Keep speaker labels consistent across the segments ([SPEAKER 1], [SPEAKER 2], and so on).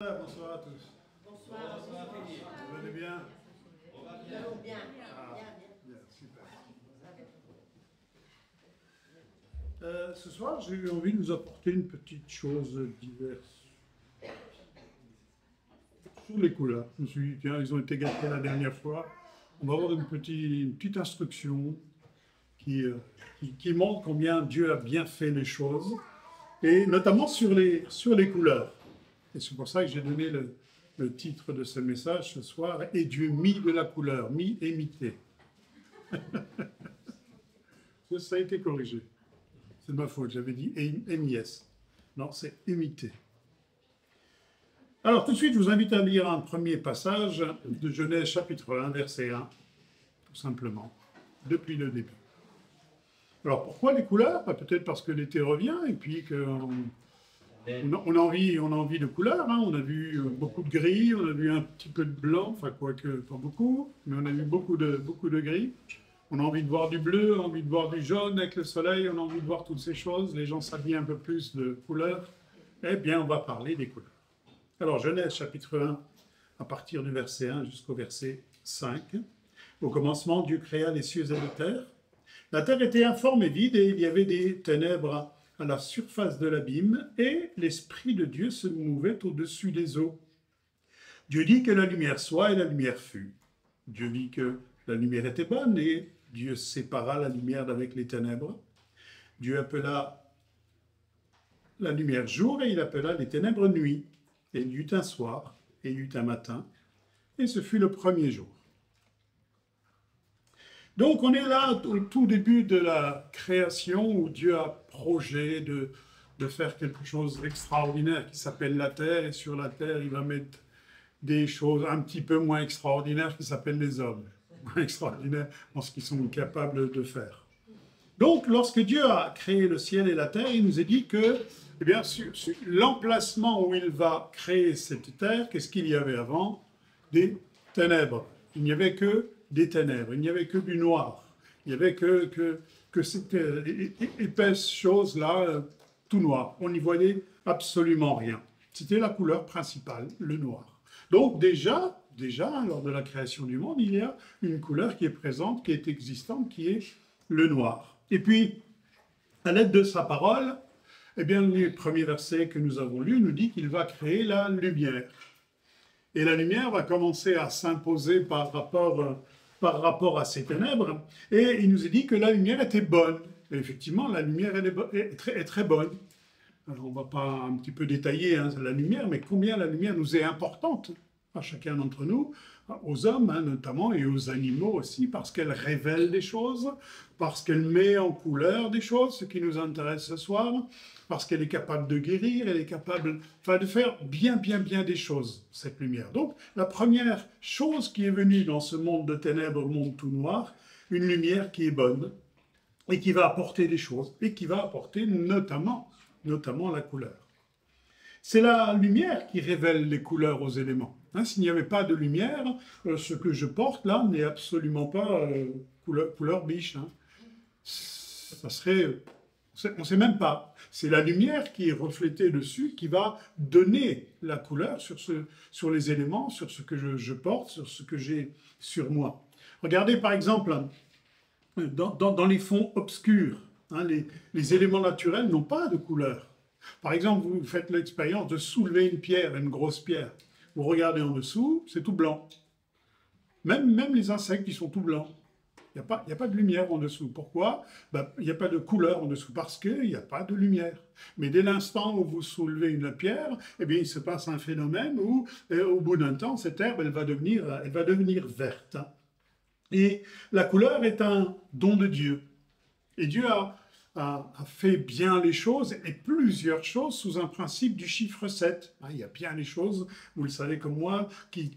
[SPEAKER 1] Bonsoir à tous.
[SPEAKER 2] Bonsoir.
[SPEAKER 1] Vous allez bien?
[SPEAKER 2] Nous allons bien.
[SPEAKER 1] Ah,
[SPEAKER 2] Bien.
[SPEAKER 1] bien, super. Ce soir, j'ai eu envie de vous apporter une petite chose diverse. Sur les couleurs. Je me suis dit, tiens, ils ont été gâtés la dernière fois. On va avoir une petite instruction qui montre combien Dieu a bien fait les choses, et notamment sur les couleurs. Et c'est pour ça que j'ai donné le titre de ce message ce soir, « Et Dieu mit de la couleur », mis et mité. Ça a été corrigé. C'est de ma faute, j'avais dit MIS. Non, c'est imité. Alors tout de suite, je vous invite à lire un premier passage de Genèse chapitre 1, verset 1, tout simplement, depuis le début. Alors pourquoi les couleurs? Peut-être parce que l'été revient et puis qu'on a envie de couleurs. Hein. On a vu beaucoup de gris, on a vu un petit peu de blanc, enfin quoique pas beaucoup, mais on a vu beaucoup de gris. On a envie de voir du bleu, on a envie de voir du jaune avec le soleil, on a envie de voir toutes ces choses. Les gens s'habillent un peu plus de couleurs. Eh bien, on va parler des couleurs. Alors, Genèse chapitre 1, à partir du verset 1 jusqu'au verset 5. Au commencement, Dieu créa les cieux et la terre. La terre était informe et vide, et il y avait des ténèbres à la surface de l'abîme, et l'Esprit de Dieu se mouvait au-dessus des eaux. Dieu dit que la lumière soit, et la lumière fut. Dieu vit que la lumière était bonne, et Dieu sépara la lumière d'avec les ténèbres. Dieu appela la lumière jour, et il appela les ténèbres nuit. Et il y eut un soir, et il y eut un matin, et ce fut le premier jour. Donc on est là au tout début de la création où Dieu a projet de faire quelque chose d'extraordinaire qui s'appelle la terre, et sur la terre il va mettre des choses un petit peu moins extraordinaires qui s'appellent les hommes. Moins extraordinaires en ce qu'ils sont capables de faire. Donc lorsque Dieu a créé le ciel et la terre, il nous est dit que, eh bien, sur l'emplacement où il va créer cette terre, qu'est-ce qu'il y avait avant? Des ténèbres. Il n'y avait que des ténèbres, il n'y avait que du noir, il n'y avait que cette épaisse chose-là, tout noir. On n'y voyait absolument rien. C'était la couleur principale, le noir. Donc déjà, lors de la création du monde, il y a une couleur qui est présente, qui est existante, qui est le noir. Et puis, à l'aide de sa parole, eh bien, le premier verset que nous avons lu nous dit qu'il va créer la lumière. Et la lumière va commencer à s'imposer par rapport à ces ténèbres, et il nous est dit que la lumière était bonne. Et effectivement, la lumière est très bonne. Alors, on ne va pas un petit peu détailler la lumière, mais combien la lumière nous est importante à chacun d'entre nous, aux hommes notamment, et aux animaux aussi, parce qu'elle révèle des choses, parce qu'elle met en couleur des choses, ce qui nous intéresse ce soir, parce qu'elle est capable de guérir, elle est capable de faire bien des choses, cette lumière. Donc, la première chose qui est venue dans ce monde de ténèbres, monde tout noir, une lumière qui est bonne, et qui va apporter des choses, et qui va apporter notamment la couleur. C'est la lumière qui révèle les couleurs aux éléments. S'il n'y avait pas de lumière, ce que je porte là n'est absolument pas couleur biche. Ça serait... On ne sait même pas. C'est la lumière qui est reflétée dessus qui va donner la couleur sur les éléments, sur ce que je porte, sur ce que j'ai sur moi. Regardez par exemple, dans les fonds obscurs, les éléments naturels n'ont pas de couleur. Par exemple, vous faites l'expérience de soulever une pierre, une grosse pierre. Vous regardez en dessous, c'est tout blanc. Même les insectes, ils sont tout blancs. Il n'y a pas de lumière en dessous. Pourquoi? Il n'y a pas de couleur en dessous, parce qu'il n'y a pas de lumière. Mais dès l'instant où vous soulevez une pierre, eh bien, il se passe un phénomène où, au bout d'un temps, cette herbe, elle va devenir verte. Et la couleur est un don de Dieu. Et Dieu a fait bien les choses, et plusieurs choses, sous un principe du chiffre 7. Il y a bien les choses, vous le savez comme moi, qui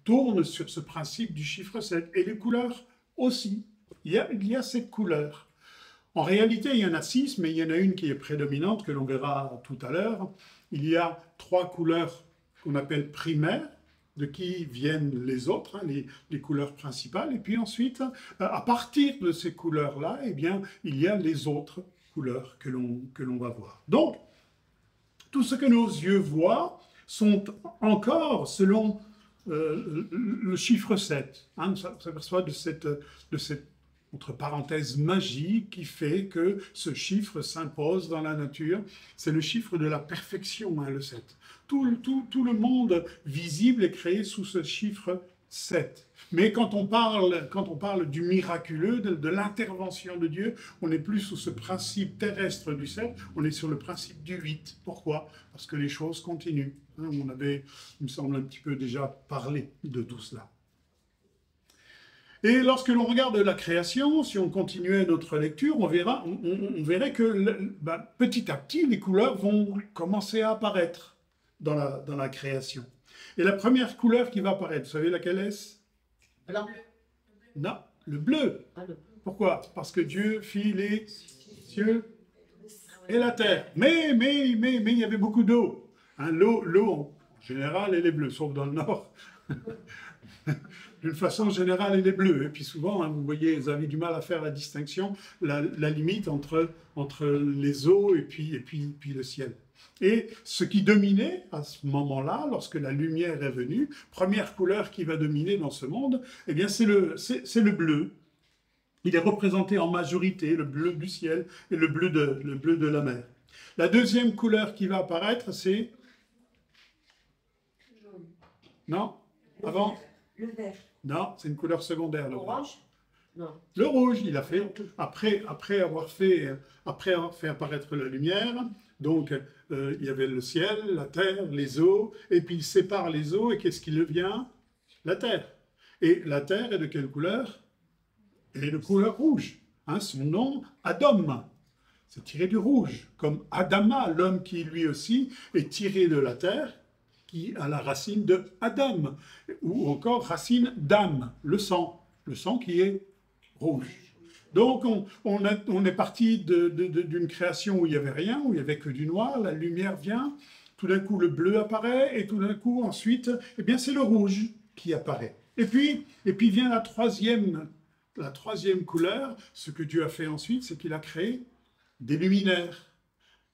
[SPEAKER 1] tournent sur ce principe du chiffre 7. Et les couleurs aussi. Il y a cette couleur. En réalité, il y en a 6, mais il y en a une qui est prédominante, que l'on verra tout à l'heure. Il y a 3 couleurs qu'on appelle primaires, de qui viennent les autres, les couleurs principales. Et puis ensuite, à partir de ces couleurs-là, eh bien, il y a les autres couleurs que l'on va voir. Donc, tout ce que nos yeux voient, sont encore selon le chiffre 7. Hein, on s'aperçoit de cette, entre parenthèses, magie qui fait que ce chiffre s'impose dans la nature. C'est le chiffre de la perfection, hein, le 7. Tout le monde visible est créé sous ce chiffre 7. Mais quand on parle du miraculeux, de l'intervention de Dieu, on n'est plus sous ce principe terrestre du 7, on est sur le principe du 8. Pourquoi? Parce que les choses continuent. Hein, on avait, il me semble, un petit peu déjà parlé de tout cela. Et lorsque l'on regarde la création, si on continuait notre lecture, on verrait que petit à petit, les couleurs vont commencer à apparaître dans la création. Et la première couleur qui va apparaître, vous savez laquelle est-ce?
[SPEAKER 2] Blanc.
[SPEAKER 1] Non, le bleu.
[SPEAKER 2] Ah, le bleu.
[SPEAKER 1] Pourquoi? Parce que Dieu fit les cieux et la terre. Mais il y avait beaucoup d'eau. Hein, l'eau, en général, elle est bleue, sauf dans le nord. D'une façon générale, elle est bleue. Et puis souvent, hein, vous voyez, vous avez du mal à faire la distinction, la limite entre les eaux et puis le ciel. Et ce qui dominait à ce moment-là, lorsque la lumière est venue, première couleur qui va dominer dans ce monde, eh bien c'est le bleu. Il est représenté en majorité, le bleu du ciel et le bleu de la mer. La deuxième couleur qui va apparaître, c'est...
[SPEAKER 2] Jaune.
[SPEAKER 1] Non? Avant?
[SPEAKER 2] Le vert.
[SPEAKER 1] Non, c'est une couleur secondaire. Le
[SPEAKER 2] Orange? Non.
[SPEAKER 1] Le rouge, il a fait, après avoir fait apparaître la lumière, donc il y avait le ciel, la terre, les eaux, et puis il sépare les eaux, et qu'est-ce qui devient? La terre. Et la terre est de quelle couleur? Elle est de couleur rouge. Hein, son nom, Adam, c'est tiré du rouge, comme Adama, l'homme qui lui aussi est tiré de la terre, qui a la racine de Adam, ou encore racine d'âme, le sang qui est rouge. Donc on est parti d'une création où il n'y avait rien, où il n'y avait que du noir, la lumière vient, tout d'un coup le bleu apparaît, et tout d'un coup ensuite, eh bien c'est le rouge qui apparaît. Et puis vient la troisième couleur. Ce que Dieu a fait ensuite, c'est qu'il a créé des luminaires.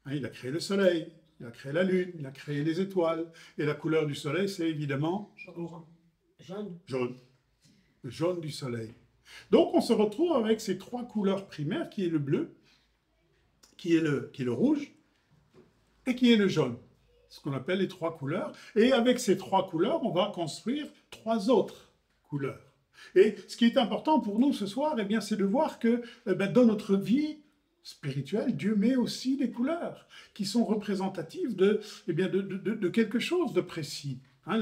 [SPEAKER 1] Hein, il a créé le soleil, il a créé la lune, il a créé les étoiles, et la couleur du soleil, c'est évidemment
[SPEAKER 2] Jaune.
[SPEAKER 1] jaune. Le jaune du soleil. Donc on se retrouve avec ces trois couleurs primaires, qui est le bleu, qui est le rouge, et qui est le jaune. Ce qu'on appelle les trois couleurs. Et avec ces trois couleurs, on va construire trois autres couleurs. Et ce qui est important pour nous ce soir, eh bien, c'est de voir que dans notre vie spirituelle, Dieu met aussi des couleurs qui sont représentatives de quelque chose de précis. Hein,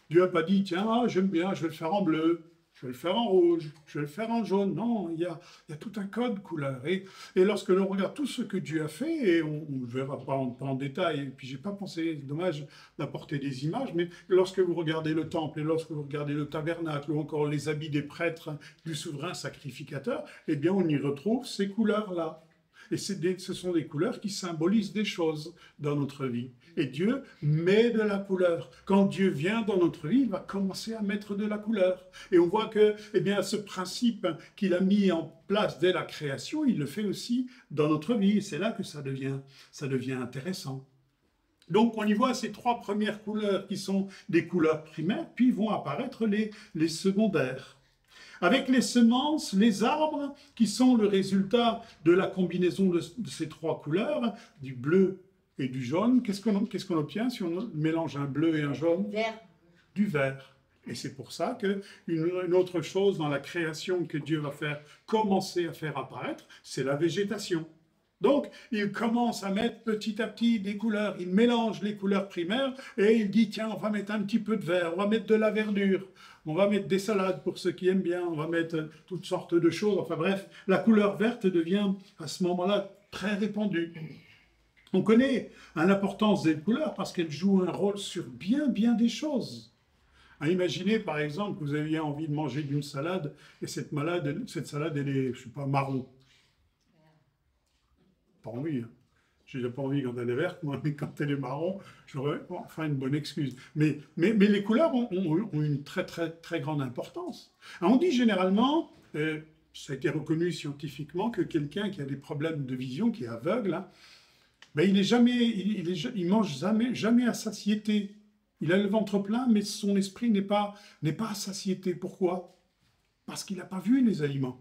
[SPEAKER 1] Dieu n'a pas dit, tiens, j'aime bien, je vais le faire en bleu, je vais le faire en rouge, je vais le faire en jaune. Non, il y a tout un code couleur. Et lorsque l'on regarde tout ce que Dieu a fait, et on ne verra pas en détail, et puis j'ai pas pensé, c'est dommage d'apporter des images, mais lorsque vous regardez le temple, et lorsque vous regardez le tabernacle, ou encore les habits des prêtres du souverain sacrificateur, eh bien on y retrouve ces couleurs-là. Et ce sont des couleurs qui symbolisent des choses dans notre vie. Et Dieu met de la couleur. Quand Dieu vient dans notre vie, il va commencer à mettre de la couleur. Et on voit que ce principe qu'il a mis en place dès la création, il le fait aussi dans notre vie. Et c'est là que ça devient intéressant. Donc on y voit ces trois premières couleurs qui sont des couleurs primaires, puis vont apparaître les secondaires. Avec les semences, les arbres, qui sont le résultat de la combinaison de ces trois couleurs, du bleu et du jaune, qu'est-ce qu'on obtient si on mélange un bleu et un jaune?
[SPEAKER 2] Vert.
[SPEAKER 1] Du vert. Et c'est pour ça qu'une autre chose dans la création que Dieu va commencer à faire apparaître, c'est la végétation. Donc, il commence à mettre petit à petit des couleurs, il mélange les couleurs primaires et il dit, tiens, on va mettre un petit peu de vert, on va mettre de la verdure, on va mettre des salades pour ceux qui aiment bien, on va mettre toutes sortes de choses. Enfin bref, la couleur verte devient à ce moment-là très répandue. On connaît l'importance des couleurs parce qu'elles jouent un rôle sur bien des choses. Imaginez par exemple que vous aviez envie de manger d'une salade et cette salade elle est, je sais pas, marron. Pas envie. Hein. J'ai pas envie quand elle est verte, moi, mais quand elle est marron, j'aurais enfin une bonne excuse. Mais les couleurs ont une très grande importance. Alors, on dit généralement, ça a été reconnu scientifiquement, que quelqu'un qui a des problèmes de vision, qui est aveugle, hein, il mange jamais à satiété. Il a le ventre plein, mais son esprit n'est pas à satiété. Pourquoi? Parce qu'il n'a pas vu les aliments.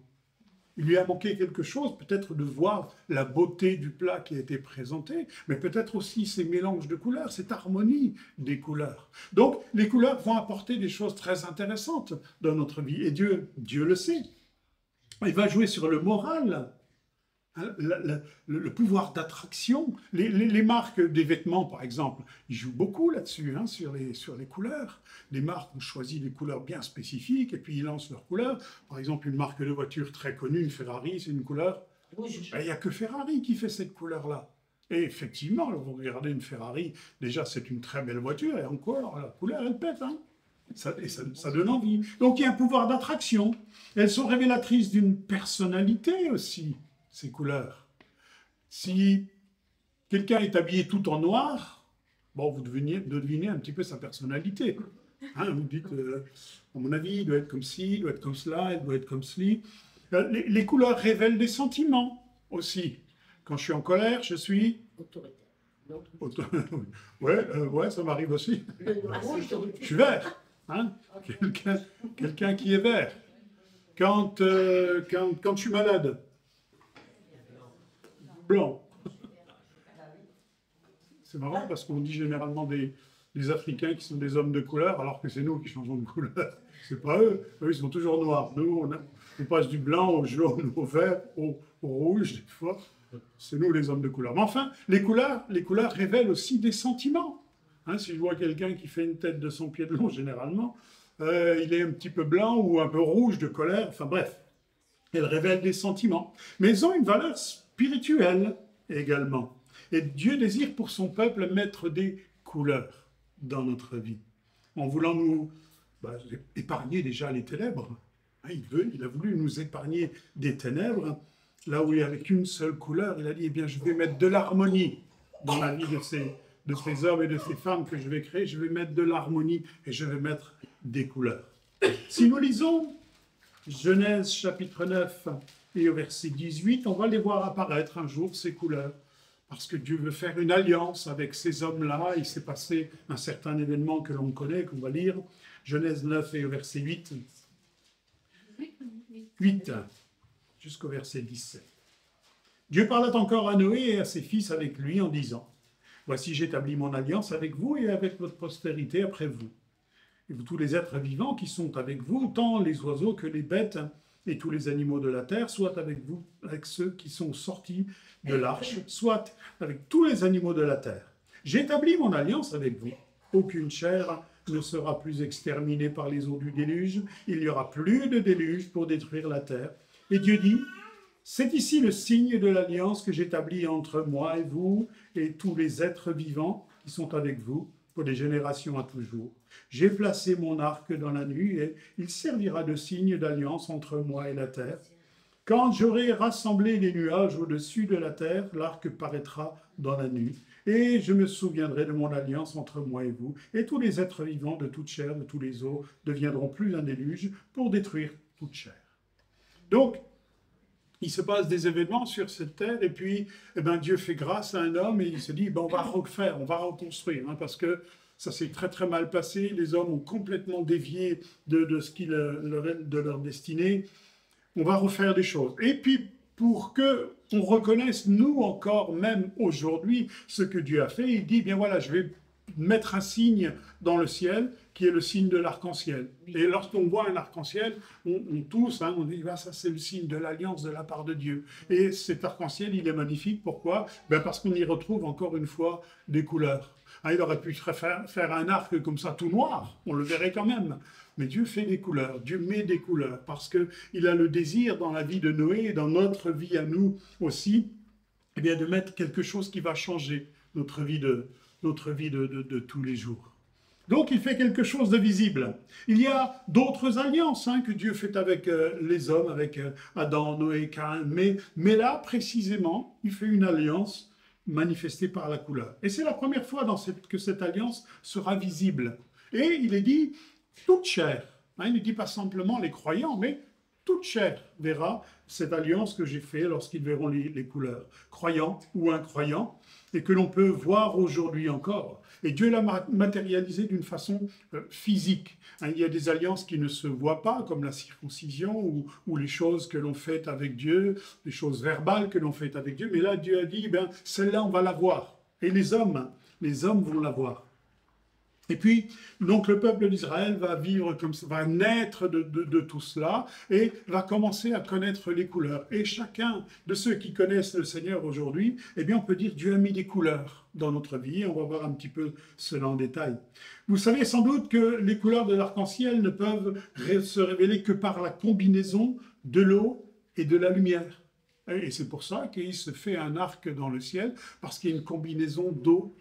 [SPEAKER 1] Il lui a manqué quelque chose, peut-être de voir la beauté du plat qui a été présenté, mais peut-être aussi ces mélanges de couleurs, cette harmonie des couleurs. Donc, les couleurs vont apporter des choses très intéressantes dans notre vie, et Dieu le sait. Il va jouer sur le moral, hein, le pouvoir d'attraction. Les marques des vêtements, par exemple, ils jouent beaucoup là-dessus, hein, sur les couleurs. Les marques ont choisi des couleurs bien spécifiques et puis ils lancent leurs couleurs. Par exemple, une marque de voiture très connue, une Ferrari, c'est une couleur.
[SPEAKER 2] Rouge.
[SPEAKER 1] Il n'y a que Ferrari qui fait cette couleur-là. Et effectivement, vous regardez une Ferrari, déjà c'est une très belle voiture et encore, la couleur, elle pète. Hein. Ça donne envie. Donc il y a un pouvoir d'attraction. Elles sont révélatrices d'une personnalité aussi, ces couleurs. Si quelqu'un est habillé tout en noir, bon, vous devinez un petit peu sa personnalité. Hein, vous dites, à mon avis, il doit être comme ci, il doit être comme cela, il doit être comme ceci. Les couleurs révèlent des sentiments aussi. Quand je suis en colère, je suis...
[SPEAKER 2] Autoritaire.
[SPEAKER 1] Ouais, ça m'arrive aussi.
[SPEAKER 2] Le noir, c'est autoritaire.
[SPEAKER 1] Je suis vert. Hein? Quelqu'un qui est vert. Quand je suis malade, blanc. C'est marrant parce qu'on dit généralement des Africains qui sont des hommes de couleur, alors que c'est nous qui changeons de couleur. C'est pas eux. Eux, ils sont toujours noirs. Nous, on passe du blanc au jaune, au vert, au rouge, des fois. C'est nous les hommes de couleur. Mais enfin, les couleurs révèlent aussi des sentiments. Hein, si je vois quelqu'un qui fait une tête de son pied de long, généralement, il est un petit peu blanc ou un peu rouge de colère. Enfin bref, elles révèlent des sentiments. Mais elles ont une valeur spirituelle également. Et Dieu désire pour son peuple mettre des couleurs dans notre vie, en voulant nous épargner déjà les ténèbres. Hein, il a voulu nous épargner des ténèbres. Là où il n'y avait qu'une seule couleur, il a dit, eh bien, je vais mettre de l'harmonie dans la vie de ces hommes et de ces femmes que je vais créer. Je vais mettre de l'harmonie et je vais mettre des couleurs. Si nous lisons Genèse chapitre 9 et au verset 18, on va les voir apparaître un jour, ces couleurs. Parce que Dieu veut faire une alliance avec ces hommes-là. Il s'est passé un certain événement que l'on connaît, qu'on va lire. Genèse 9 et au verset 8. 8. Jusqu'au verset 17. Dieu parla encore à Noé et à ses fils avec lui en disant, « Voici j'établis mon alliance avec vous et avec votre postérité après vous. Et vous tous les êtres vivants qui sont avec vous, tant les oiseaux que les bêtes et tous les animaux de la terre, soit avec vous, avec ceux qui sont sortis de l'arche, soit avec tous les animaux de la terre. J'établis mon alliance avec vous. Aucune chair ne sera plus exterminée par les eaux du déluge. Il n'y aura plus de déluge pour détruire la terre. Et Dieu dit, c'est ici le signe de l'alliance que j'établis entre moi et vous et tous les êtres vivants qui sont avec vous pour des générations à toujours. J'ai placé mon arc dans la nuit et il servira de signe d'alliance entre moi et la terre. Quand j'aurai rassemblé les nuages au-dessus de la terre, l'arc paraîtra dans la nuit. Et je me souviendrai de mon alliance entre moi et vous, et tous les êtres vivants de toute chair, de tous les eaux, deviendront plus un déluge pour détruire toute chair. Donc, il se passe des événements sur cette terre, et puis Dieu fait grâce à un homme, et il se dit, on va refaire, on va reconstruire, hein, parce que ça s'est très très mal passé, les hommes ont complètement dévié de ce qui de leur destinée, on va refaire des choses. Et puis, pour que on reconnaisse, nous encore, même aujourd'hui, ce que Dieu a fait, il dit, bien voilà, je vais mettre un signe dans le ciel, qui est le signe de l'arc-en-ciel. Et lorsqu'on voit un arc-en-ciel, on tousse, hein, on dit, ça c'est le signe de l'alliance de la part de Dieu. Et cet arc-en-ciel, il est magnifique, pourquoi? Parce qu'on y retrouve encore une fois des couleurs. Hein, il aurait pu faire un arc comme ça, tout noir, on le verrait quand même. Mais Dieu fait des couleurs, Dieu met des couleurs, parce qu'il a le désir dans la vie de Noé et dans notre vie à nous aussi, eh bien, de mettre quelque chose qui va changer notre vie de tous les jours. Donc il fait quelque chose de visible. Il y a d'autres alliances que Dieu fait avec les hommes, avec Adam, Noé, Caïn, mais là, précisément, il fait une alliance manifestée par la couleur. Et c'est la première fois que cette alliance sera visible. Et il est dit, toute chair. Il ne dit pas simplement les croyants, mais toute chair verra cette alliance que j'ai faite lorsqu'ils verront les couleurs, croyants ou incroyants, et que l'on peut voir aujourd'hui encore. Et Dieu l'a matérialisé d'une façon physique. Hein, il y a des alliances qui ne se voient pas, comme la circoncision ou les choses que l'on fait avec Dieu, les choses verbales que l'on fait avec Dieu. Mais là, Dieu a dit, ben, celle-là, on va la voir. Et les hommes vont la voir. Et puis, donc le peuple d'Israël va vivre comme ça, va naître de tout cela et va commencer à connaître les couleurs. Et chacun de ceux qui connaissent le Seigneur aujourd'hui, eh bien, on peut dire Dieu a mis des couleurs dans notre vie. On va voir un petit peu cela en détail. Vous savez sans doute que les couleurs de l'arc-en-ciel ne peuvent se révéler que par la combinaison de l'eau et de la lumière. Et c'est pour ça qu'il se fait un arc dans le ciel, parce qu'il y a une combinaison d'eau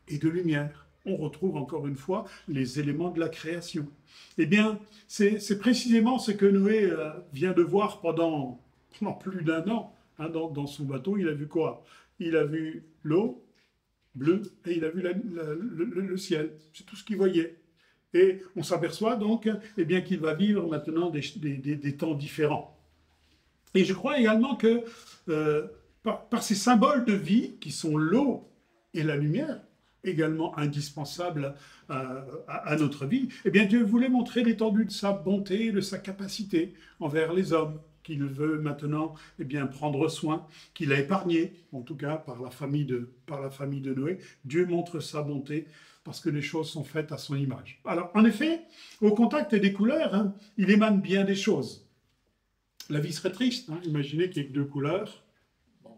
[SPEAKER 1] et de lumière. On retrouve encore une fois les éléments de la création. Eh bien, c'est précisément ce que Noé vient de voir pendant plus d'un an. Hein, dans son bateau, il a vu quoi? Il a vu l'eau bleue et il a vu le ciel. C'est tout ce qu'il voyait. Et on s'aperçoit donc eh bien, qu'il va vivre maintenant des temps différents. Et je crois également que par ces symboles de vie qui sont l'eau et la lumière, également indispensables à notre vie, eh bien Dieu voulait montrer l'étendue de sa bonté, de sa capacité envers les hommes, qu'il veut maintenant eh bien, prendre soin, qu'il a épargné, en tout cas par la famille de Noé. Dieu montre sa bonté parce que les choses sont faites à son image. Alors, en effet, au contact des couleurs, hein, il émane bien des choses. La vie serait triste, hein, imaginez qu'il n'y ait que deux couleurs. Bon,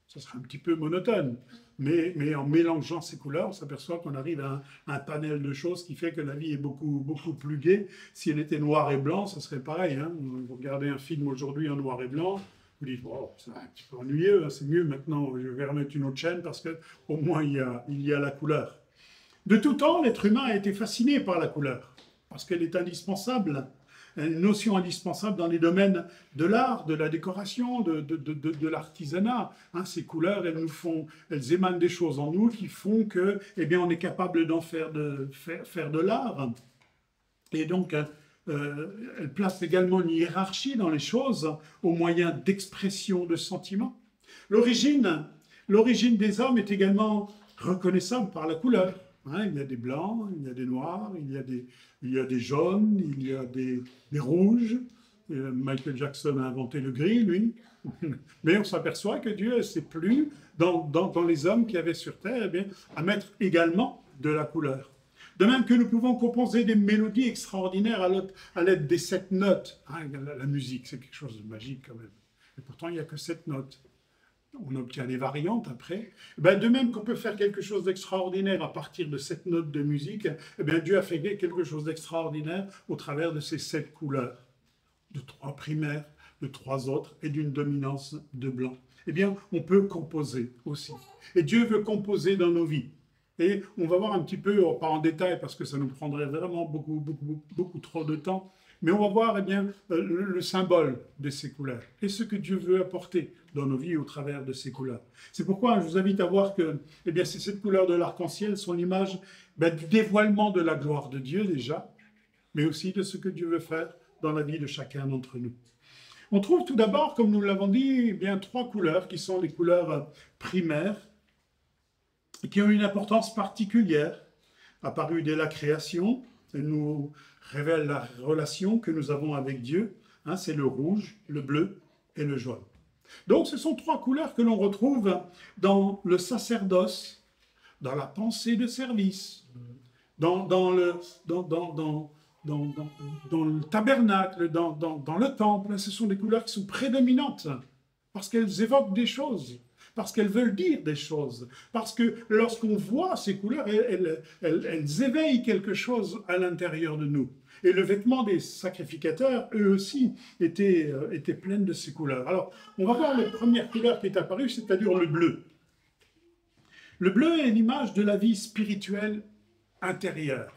[SPEAKER 1] ça serait un petit peu monotone. Mais en mélangeant ces couleurs, on s'aperçoit qu'on arrive à un panel de choses qui fait que la vie est beaucoup, beaucoup plus gaie. Si elle était noir et blanc, ça serait pareil. Hein. Vous regardez un film aujourd'hui en noir et blanc, vous dites, oh, c'est un petit peu ennuyeux, hein, c'est mieux maintenant, je vais remettre une autre chaîne parce qu'au moins il y a la couleur. De tout temps, l'être humain a été fasciné par la couleur, parce qu'elle est indispensable. Une notion indispensable dans les domaines de l'art, de la décoration, de l'artisanat. Hein, ces couleurs, elles émanent des choses en nous qui font que, eh bien, on est capable d'en faire de l'art. Et donc, elles placent également une hiérarchie dans les choses au moyen d'expression de sentiments. L'origine des hommes est également reconnaissable par la couleur. Hein, il y a des blancs, il y a des noirs, il y a des jaunes, il y a des rouges. Michael Jackson a inventé le gris, lui. Mais on s'aperçoit que Dieu s'est plu dans les hommes qu'il y avait sur Terre eh bien, à mettre également de la couleur. De même que nous pouvons composer des mélodies extraordinaires à l'aide des 7 notes. Hein, la musique, c'est quelque chose de magique quand même. Et pourtant, il n'y a que 7 notes. On obtient les variantes après. Ben, de même qu'on peut faire quelque chose d'extraordinaire à partir de 7 notes de musique, eh bien, Dieu a fait quelque chose d'extraordinaire au travers de ces 7 couleurs, de 3 primaires, de 3 autres et d'une dominance de blanc. Eh bien, on peut composer aussi. Et Dieu veut composer dans nos vies. Et on va voir un petit peu, pas en détail parce que ça nous prendrait vraiment beaucoup trop de temps, mais on va voir eh bien, le symbole de ces couleurs et ce que Dieu veut apporter dans nos vies au travers de ces couleurs. C'est pourquoi je vous invite à voir que eh bien, ces 7 couleurs de l'arc-en-ciel sont l'image du dévoilement de la gloire de Dieu déjà, mais aussi de ce que Dieu veut faire dans la vie de chacun d'entre nous. On trouve tout d'abord, comme nous l'avons dit, eh bien, 3 couleurs qui sont les couleurs primaires, qui ont une importance particulière, apparues dès la création. Elles nous révèlent la relation que nous avons avec Dieu. Hein, c'est le rouge, le bleu et le jaune. Donc ce sont 3 couleurs que l'on retrouve dans le sacerdoce, dans la pensée de service, dans le tabernacle, dans le temple. Ce sont des couleurs qui sont prédominantes parce qu'elles évoquent des choses, parce qu'elles veulent dire des choses, parce que lorsqu'on voit ces couleurs, elles éveillent quelque chose à l'intérieur de nous. Et le vêtement des sacrificateurs, eux aussi, étaient pleins de ces couleurs. Alors, on va voir la première couleur qui est apparue, c'est-à-dire le bleu. Le bleu est l'image de la vie spirituelle intérieure,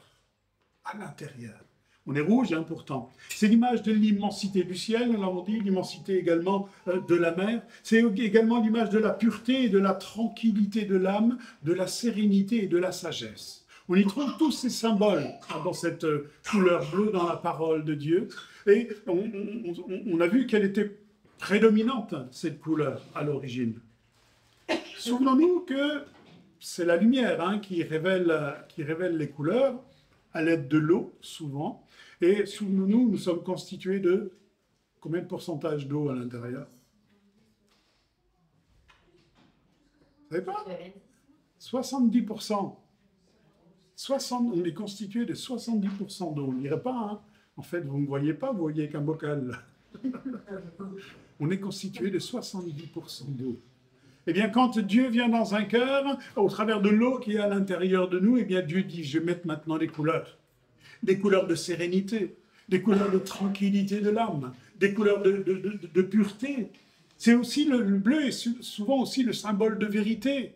[SPEAKER 1] à l'intérieur. On est rouge, hein, pourtant. C'est l'image de l'immensité du ciel, on l'a dit, l'immensité également de la mer. C'est également l'image de la pureté et de la tranquillité de l'âme, de la sérénité et de la sagesse. On y trouve tous ces symboles dans cette couleur bleue dans la parole de Dieu. Et on a vu qu'elle était prédominante, cette couleur, à l'origine. Souvenons-nous que c'est la lumière qui révèle les couleurs à l'aide de l'eau, souvent. Et souvenons-nous, nous sommes constitués de combien de pourcentage d'eau à l'intérieur? Vous savez pas? 70%. On est constitué de 70% d'eau. On n'irait pas, hein. En fait, vous ne me voyez pas, vous voyez qu'un bocal. On est constitué de 70% d'eau. Eh bien, quand Dieu vient dans un cœur, au travers de l'eau qui est à l'intérieur de nous, eh bien, Dieu dit, je vais mettre maintenant des couleurs de sérénité, des couleurs de tranquillité de l'âme, des couleurs de pureté. C'est aussi le bleu est souvent aussi le symbole de vérité.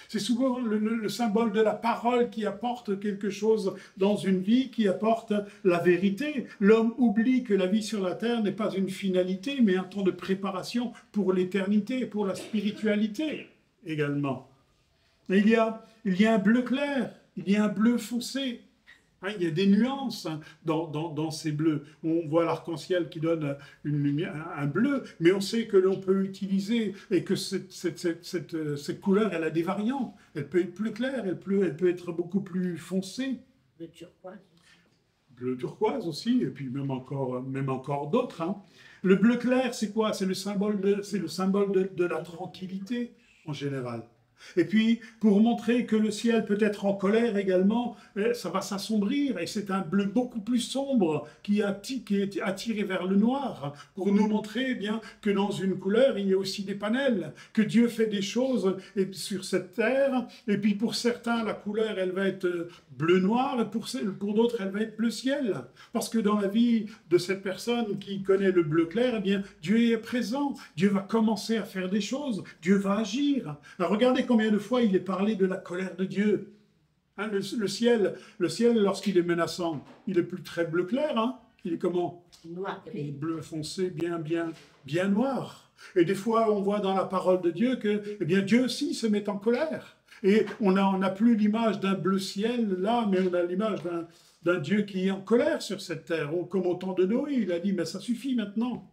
[SPEAKER 1] C'est souvent le symbole de la parole qui apporte quelque chose dans une vie, qui apporte la vérité. L'homme oublie que la vie sur la terre n'est pas une finalité, mais un temps de préparation pour l'éternité, pour la spiritualité également. Et il y a un bleu clair, il y a un bleu foncé. Il y a des nuances dans ces bleus. On voit l'arc-en-ciel qui donne une lumière, un bleu, mais on sait que l'on peut utiliser et que cette couleur, elle a des variantes. Elle peut être plus claire, elle peut être beaucoup plus foncée.
[SPEAKER 2] Le turquoise.
[SPEAKER 1] Bleu turquoise aussi, et puis même encore d'autres. Le bleu clair, c'est quoi? C'est le symbole de la tranquillité en général. Et puis, pour montrer que le ciel peut être en colère également, ça va s'assombrir, et c'est un bleu beaucoup plus sombre qui est attiré vers le noir, pour nous montrer bien que dans une couleur, il y a aussi des panels, que Dieu fait des choses sur cette terre, et puis pour certains, la couleur, elle va être bleu-noir, et pour d'autres, elle va être bleu-ciel, parce que dans la vie de cette personne qui connaît le bleu clair, eh bien, Dieu est présent, Dieu va commencer à faire des choses, Dieu va agir. Alors, regardez combien de fois il est parlé de la colère de Dieu. Le ciel, lorsqu'il est menaçant, il est plus très bleu clair. Il est comment?
[SPEAKER 2] Noir.
[SPEAKER 1] Il est bleu foncé, bien noir. Et des fois, on voit dans la parole de Dieu que, eh bien, Dieu aussi se met en colère. Et on n'a plus l'image d'un bleu ciel là, mais on a l'image d'un Dieu qui est en colère sur cette terre. Comme au temps de Noé, il a dit, mais ça suffit maintenant.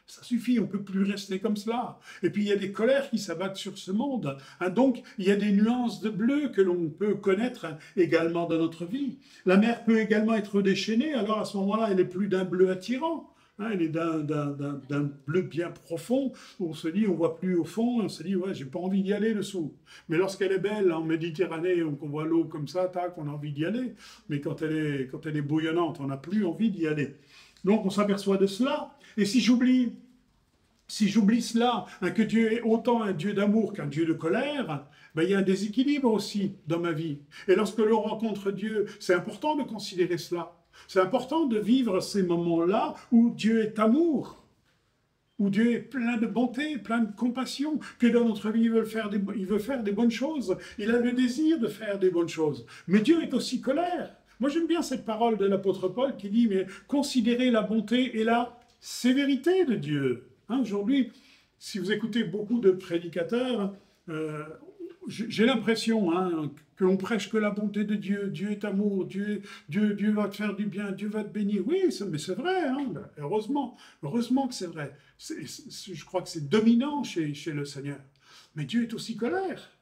[SPEAKER 1] Ça suffit, on ne peut plus rester comme cela. Et puis il y a des colères qui s'abattent sur ce monde. Donc il y a des nuances de bleu que l'on peut connaître également dans notre vie. La mer peut également être déchaînée, alors à ce moment-là, elle n'est plus d'un bleu attirant. Elle est d'un bleu bien profond, où on se dit, on ne voit plus au fond, on se dit, ouais, j'ai pas envie d'y aller dessous. Mais lorsqu'elle est belle en Méditerranée, on voit l'eau comme ça, tac, on a envie d'y aller. Mais quand elle est bouillonnante, on n'a plus envie d'y aller. Donc on s'aperçoit de cela. Et si j'oublie cela, que Dieu est autant un Dieu d'amour qu'un Dieu de colère, il y a un déséquilibre aussi dans ma vie. Et lorsque l'on rencontre Dieu, c'est important de considérer cela. C'est important de vivre ces moments-là où Dieu est amour, où Dieu est plein de bonté, plein de compassion, que dans notre vie, il veut faire des bonnes choses. Il a le désir de faire des bonnes choses. Mais Dieu est aussi colère. Moi, j'aime bien cette parole de l'apôtre Paul qui dit, mais considérez la bonté et la sévérité de Dieu. Aujourd'hui, si vous écoutez beaucoup de prédicateurs, j'ai l'impression que l'on prêche que la bonté de Dieu. Dieu est amour, Dieu va te faire du bien, Dieu va te bénir. Oui, mais c'est vrai, heureusement que c'est vrai. Je crois que c'est dominant chez le Seigneur. Mais Dieu est aussi colère.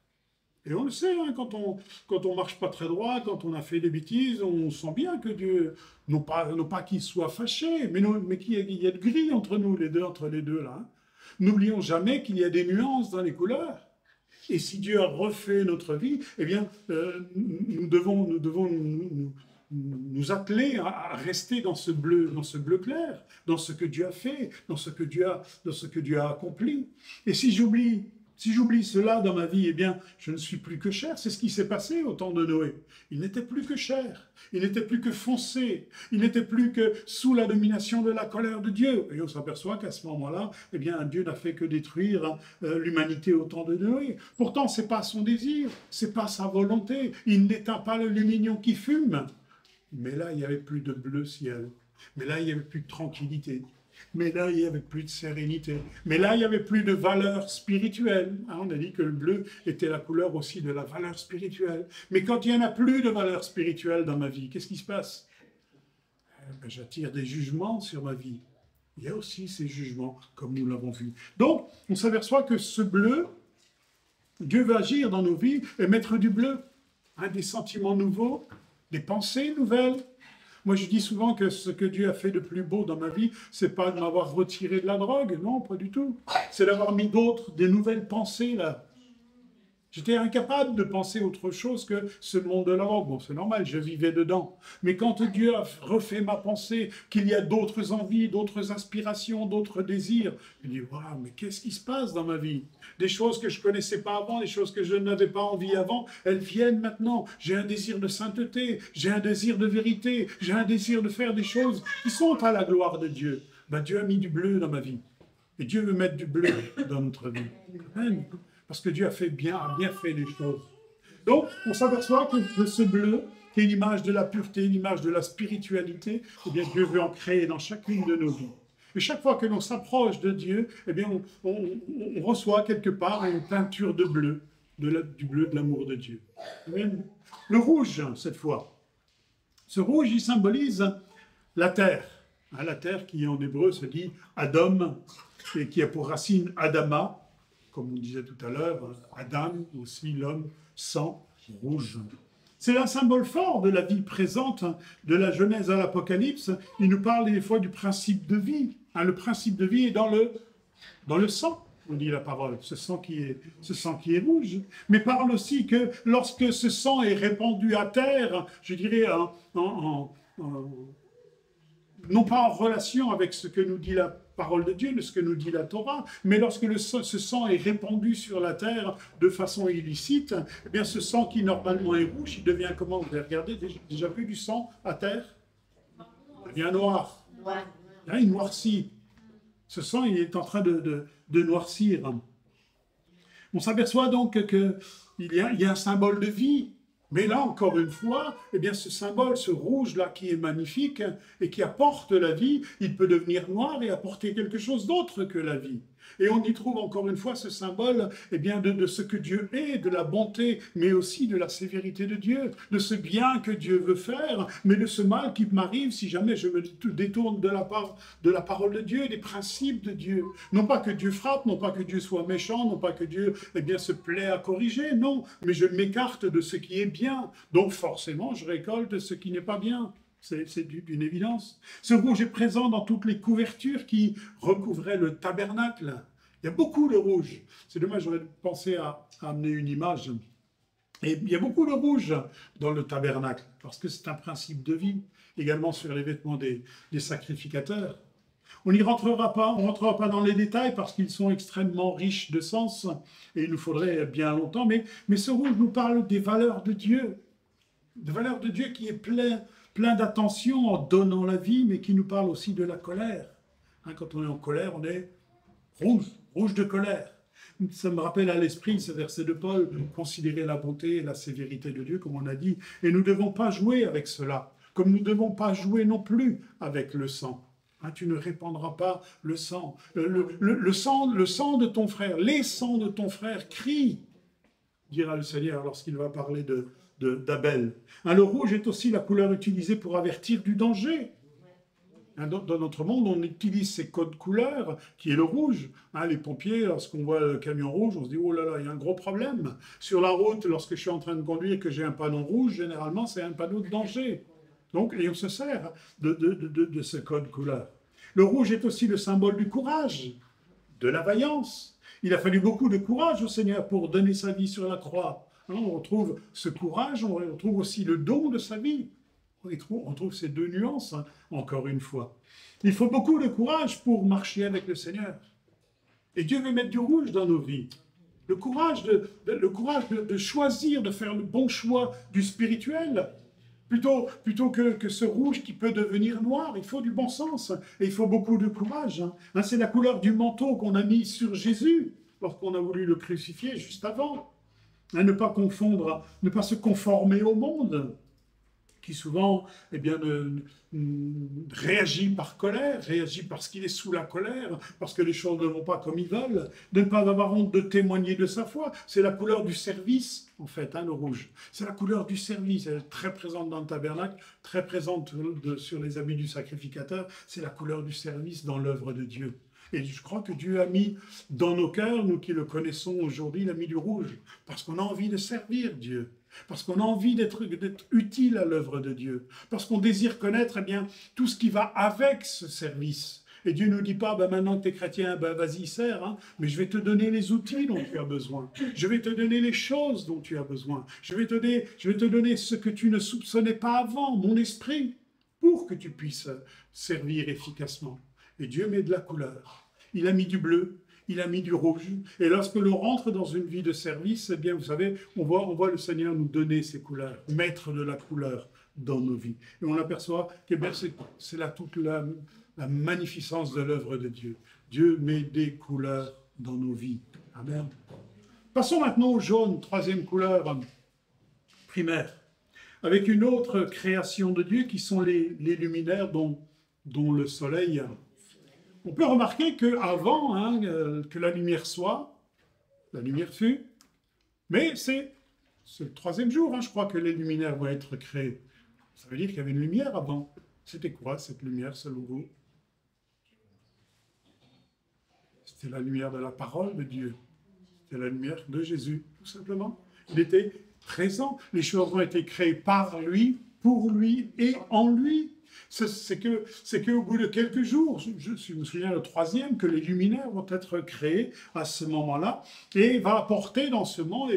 [SPEAKER 1] Et on le sait, quand on marche pas très droit, quand on a fait des bêtises, on sent bien que Dieu, non pas qu'il soit fâché, mais qu'il y a de gris entre les deux là. N'oublions jamais qu'il y a des nuances dans les couleurs. Et si Dieu a refait notre vie, eh bien, nous devons nous atteler à rester dans ce bleu clair, dans ce que Dieu a fait, dans ce que Dieu a accompli. Et si j'oublie cela dans ma vie, eh bien, je ne suis plus que chair. C'est ce qui s'est passé au temps de Noé. Il n'était plus que chair. Il n'était plus que foncé. Il n'était plus que sous la domination de la colère de Dieu. Et on s'aperçoit qu'à ce moment-là, eh bien, Dieu n'a fait que détruire l'humanité au temps de Noé. Pourtant, c'est pas son désir, c'est pas sa volonté. Il n'éteint pas le lumignon qui fume. Mais là, il n'y avait plus de bleu ciel. Mais là, il n'y avait plus de tranquillité. Mais là, il n'y avait plus de sérénité. Mais là, il n'y avait plus de valeur spirituelle. Hein, on a dit que le bleu était la couleur aussi de la valeur spirituelle. Mais quand il n'y en a plus de valeur spirituelle dans ma vie, qu'est-ce qui se passe? Ben, j'attire des jugements sur ma vie. Il y a aussi ces jugements, comme nous l'avons vu. Donc, on s'aperçoit que ce bleu, Dieu va agir dans nos vies et mettre du bleu. Hein, des sentiments nouveaux, des pensées nouvelles. Moi, je dis souvent que ce que Dieu a fait de plus beau dans ma vie, c'est pas de m'avoir retiré de la drogue, non, pas du tout. C'est d'avoir mis des nouvelles pensées là. J'étais incapable de penser autre chose que ce monde de la drogue. Bon, c'est normal, je vivais dedans. Mais quand Dieu a refait ma pensée, qu'il y a d'autres envies, d'autres aspirations, d'autres désirs, je dis, waouh, mais qu'est-ce qui se passe dans ma vie? Des choses que je ne connaissais pas avant, des choses que je n'avais pas envie avant, elles viennent maintenant. J'ai un désir de sainteté, j'ai un désir de vérité, j'ai un désir de faire des choses qui sont à la gloire de Dieu. Ben, Dieu a mis du bleu dans ma vie. Et Dieu veut mettre du bleu dans notre vie. Amen. Parce que Dieu a bien fait les choses. Donc, on s'aperçoit que ce bleu, qui est l'image de la pureté, l'image de la spiritualité, eh bien, Dieu veut en créer dans chacune de nos vies. Et chaque fois que l'on s'approche de Dieu, eh bien, on reçoit quelque part une teinture de bleu, du bleu de l'amour de Dieu. Amen. Le rouge, cette fois. Ce rouge, il symbolise la terre. Hein, la terre qui, en hébreu, se dit Adam, et qui a pour racine Adama, comme on disait tout à l'heure, Adam, aussi l'homme, sang rouge. C'est un symbole fort de la vie présente, de la Genèse à l'Apocalypse. Il nous parle des fois du principe de vie. Hein, le principe de vie est dans le sang, on dit la parole, ce sang qui est rouge. Mais parle aussi que lorsque ce sang est répandu à terre, je dirais non pas en relation avec ce que nous dit la parole de Dieu, de ce que nous dit la Torah, mais lorsque ce sang est répandu sur la terre de façon illicite, eh bien ce sang qui normalement est rouge, il devient comment? Vous avez regardé, déjà vu du sang à terre? Il devient noir. Il noircit. Ce sang, il est en train de noircir. On s'aperçoit donc qu'il y a un symbole de vie. Mais là, encore une fois, eh bien, ce symbole, ce rouge-là qui est magnifique et qui apporte la vie, il peut devenir noir et apporter quelque chose d'autre que la vie. Et on y trouve encore une fois ce symbole eh bien, de ce que Dieu est, de la bonté, mais aussi de la sévérité de Dieu, de ce bien que Dieu veut faire, mais de ce mal qui m'arrive si jamais je me détourne de la parole de Dieu, des principes de Dieu. Non pas que Dieu frappe, non pas que Dieu soit méchant, non pas que Dieu eh bien, se plaît à corriger, non, mais je m'écarte de ce qui est bien. Donc forcément, je récolte ce qui n'est pas bien. C'est d'une évidence. Ce rouge est présent dans toutes les couvertures qui recouvraient le tabernacle. Il y a beaucoup de rouge. C'est dommage, j'aurais pensé à amener une image. Et il y a beaucoup de rouge dans le tabernacle, parce que c'est un principe de vie. Également sur les vêtements des sacrificateurs. On n'y rentrera pas dans les détails parce qu'ils sont extrêmement riches de sens et il nous faudrait bien longtemps. Mais ce rouge nous parle des valeurs de Dieu. Des valeurs de Dieu qui est plein d'attention en donnant la vie, mais qui nous parle aussi de la colère. Hein, quand on est en colère, on est rouge de colère. Ça me rappelle à l'esprit ce verset de Paul, considérer la bonté et la sévérité de Dieu, comme on a dit, et nous ne devons pas jouer avec cela, comme nous ne devons pas jouer non plus avec le sang. Hein, tu ne répandras pas le sang. Le sang de ton frère, les sangs de ton frère crient, dira le Seigneur lorsqu'il va parler d'Abel. Hein, le rouge est aussi la couleur utilisée pour avertir du danger. Hein, dans notre monde, on utilise ces codes couleurs, qui est le rouge. Hein, les pompiers, lorsqu'on voit le camion rouge, on se dit « Oh là là, il y a un gros problème ». Sur la route, lorsque je suis en train de conduire et que j'ai un panneau rouge, généralement, c'est un panneau de danger. Donc, et on se sert de ce code couleur. Le rouge est aussi le symbole du courage, de la vaillance. Il a fallu beaucoup de courage au Seigneur pour donner sa vie sur la croix. On retrouve ce courage, on retrouve aussi le don de sa vie. On trouve ces deux nuances, hein, encore une fois. Il faut beaucoup de courage pour marcher avec le Seigneur. Et Dieu veut mettre du rouge dans nos vies. Le courage de choisir, de faire le bon choix du spirituel. Plutôt que ce rouge qui peut devenir noir, il faut du bon sens. Et il faut beaucoup de courage. Hein. C'est la couleur du manteau qu'on a mis sur Jésus lorsqu'on a voulu le crucifier juste avant. Hein, ne pas se conformer au monde, qui souvent réagit par colère, réagit parce qu'il est sous la colère, parce que les choses ne vont pas comme ils veulent, de ne pas avoir honte de témoigner de sa foi. C'est la couleur du service, en fait, le rouge. C'est la couleur du service, elle est très présente dans le tabernacle, très présente sur les habits du sacrificateur, c'est la couleur du service dans l'œuvre de Dieu. Et je crois que Dieu a mis dans nos cœurs, nous qui le connaissons aujourd'hui, il a mis du rouge, parce qu'on a envie de servir Dieu. Parce qu'on a envie d'être utile à l'œuvre de Dieu, parce qu'on désire connaître tout ce qui va avec ce service. Et Dieu ne nous dit pas, maintenant que tu es chrétien, vas-y, sers, mais je vais te donner les outils dont tu as besoin. Je vais te donner les choses dont tu as besoin. Je vais te donner ce que tu ne soupçonnais pas avant, mon esprit, pour que tu puisses servir efficacement. Et Dieu met de la couleur. Il a mis du bleu. Il a mis du rouge. Et lorsque l'on rentre dans une vie de service, vous savez, on voit le Seigneur nous donner ces couleurs, mettre de la couleur dans nos vies. Et on aperçoit que c'est là toute la magnificence de l'œuvre de Dieu. Dieu met des couleurs dans nos vies. Amen. Passons maintenant au jaune, troisième couleur primaire, avec une autre création de Dieu qui sont les luminaires dont le soleil. On peut remarquer qu'avant que la lumière soit, la lumière fut, mais c'est le troisième jour, je crois que les luminaires vont être créés. Ça veut dire qu'il y avait une lumière avant. C'était quoi cette lumière selon vous? C'était la lumière de la parole de Dieu. C'était la lumière de Jésus, tout simplement. Il était présent. Les choses ont été créées par lui, pour lui et en lui. C'est qu'au bout de quelques jours, je me souviens le troisième, que les luminaires vont être créés à ce moment-là et va apporter dans ce monde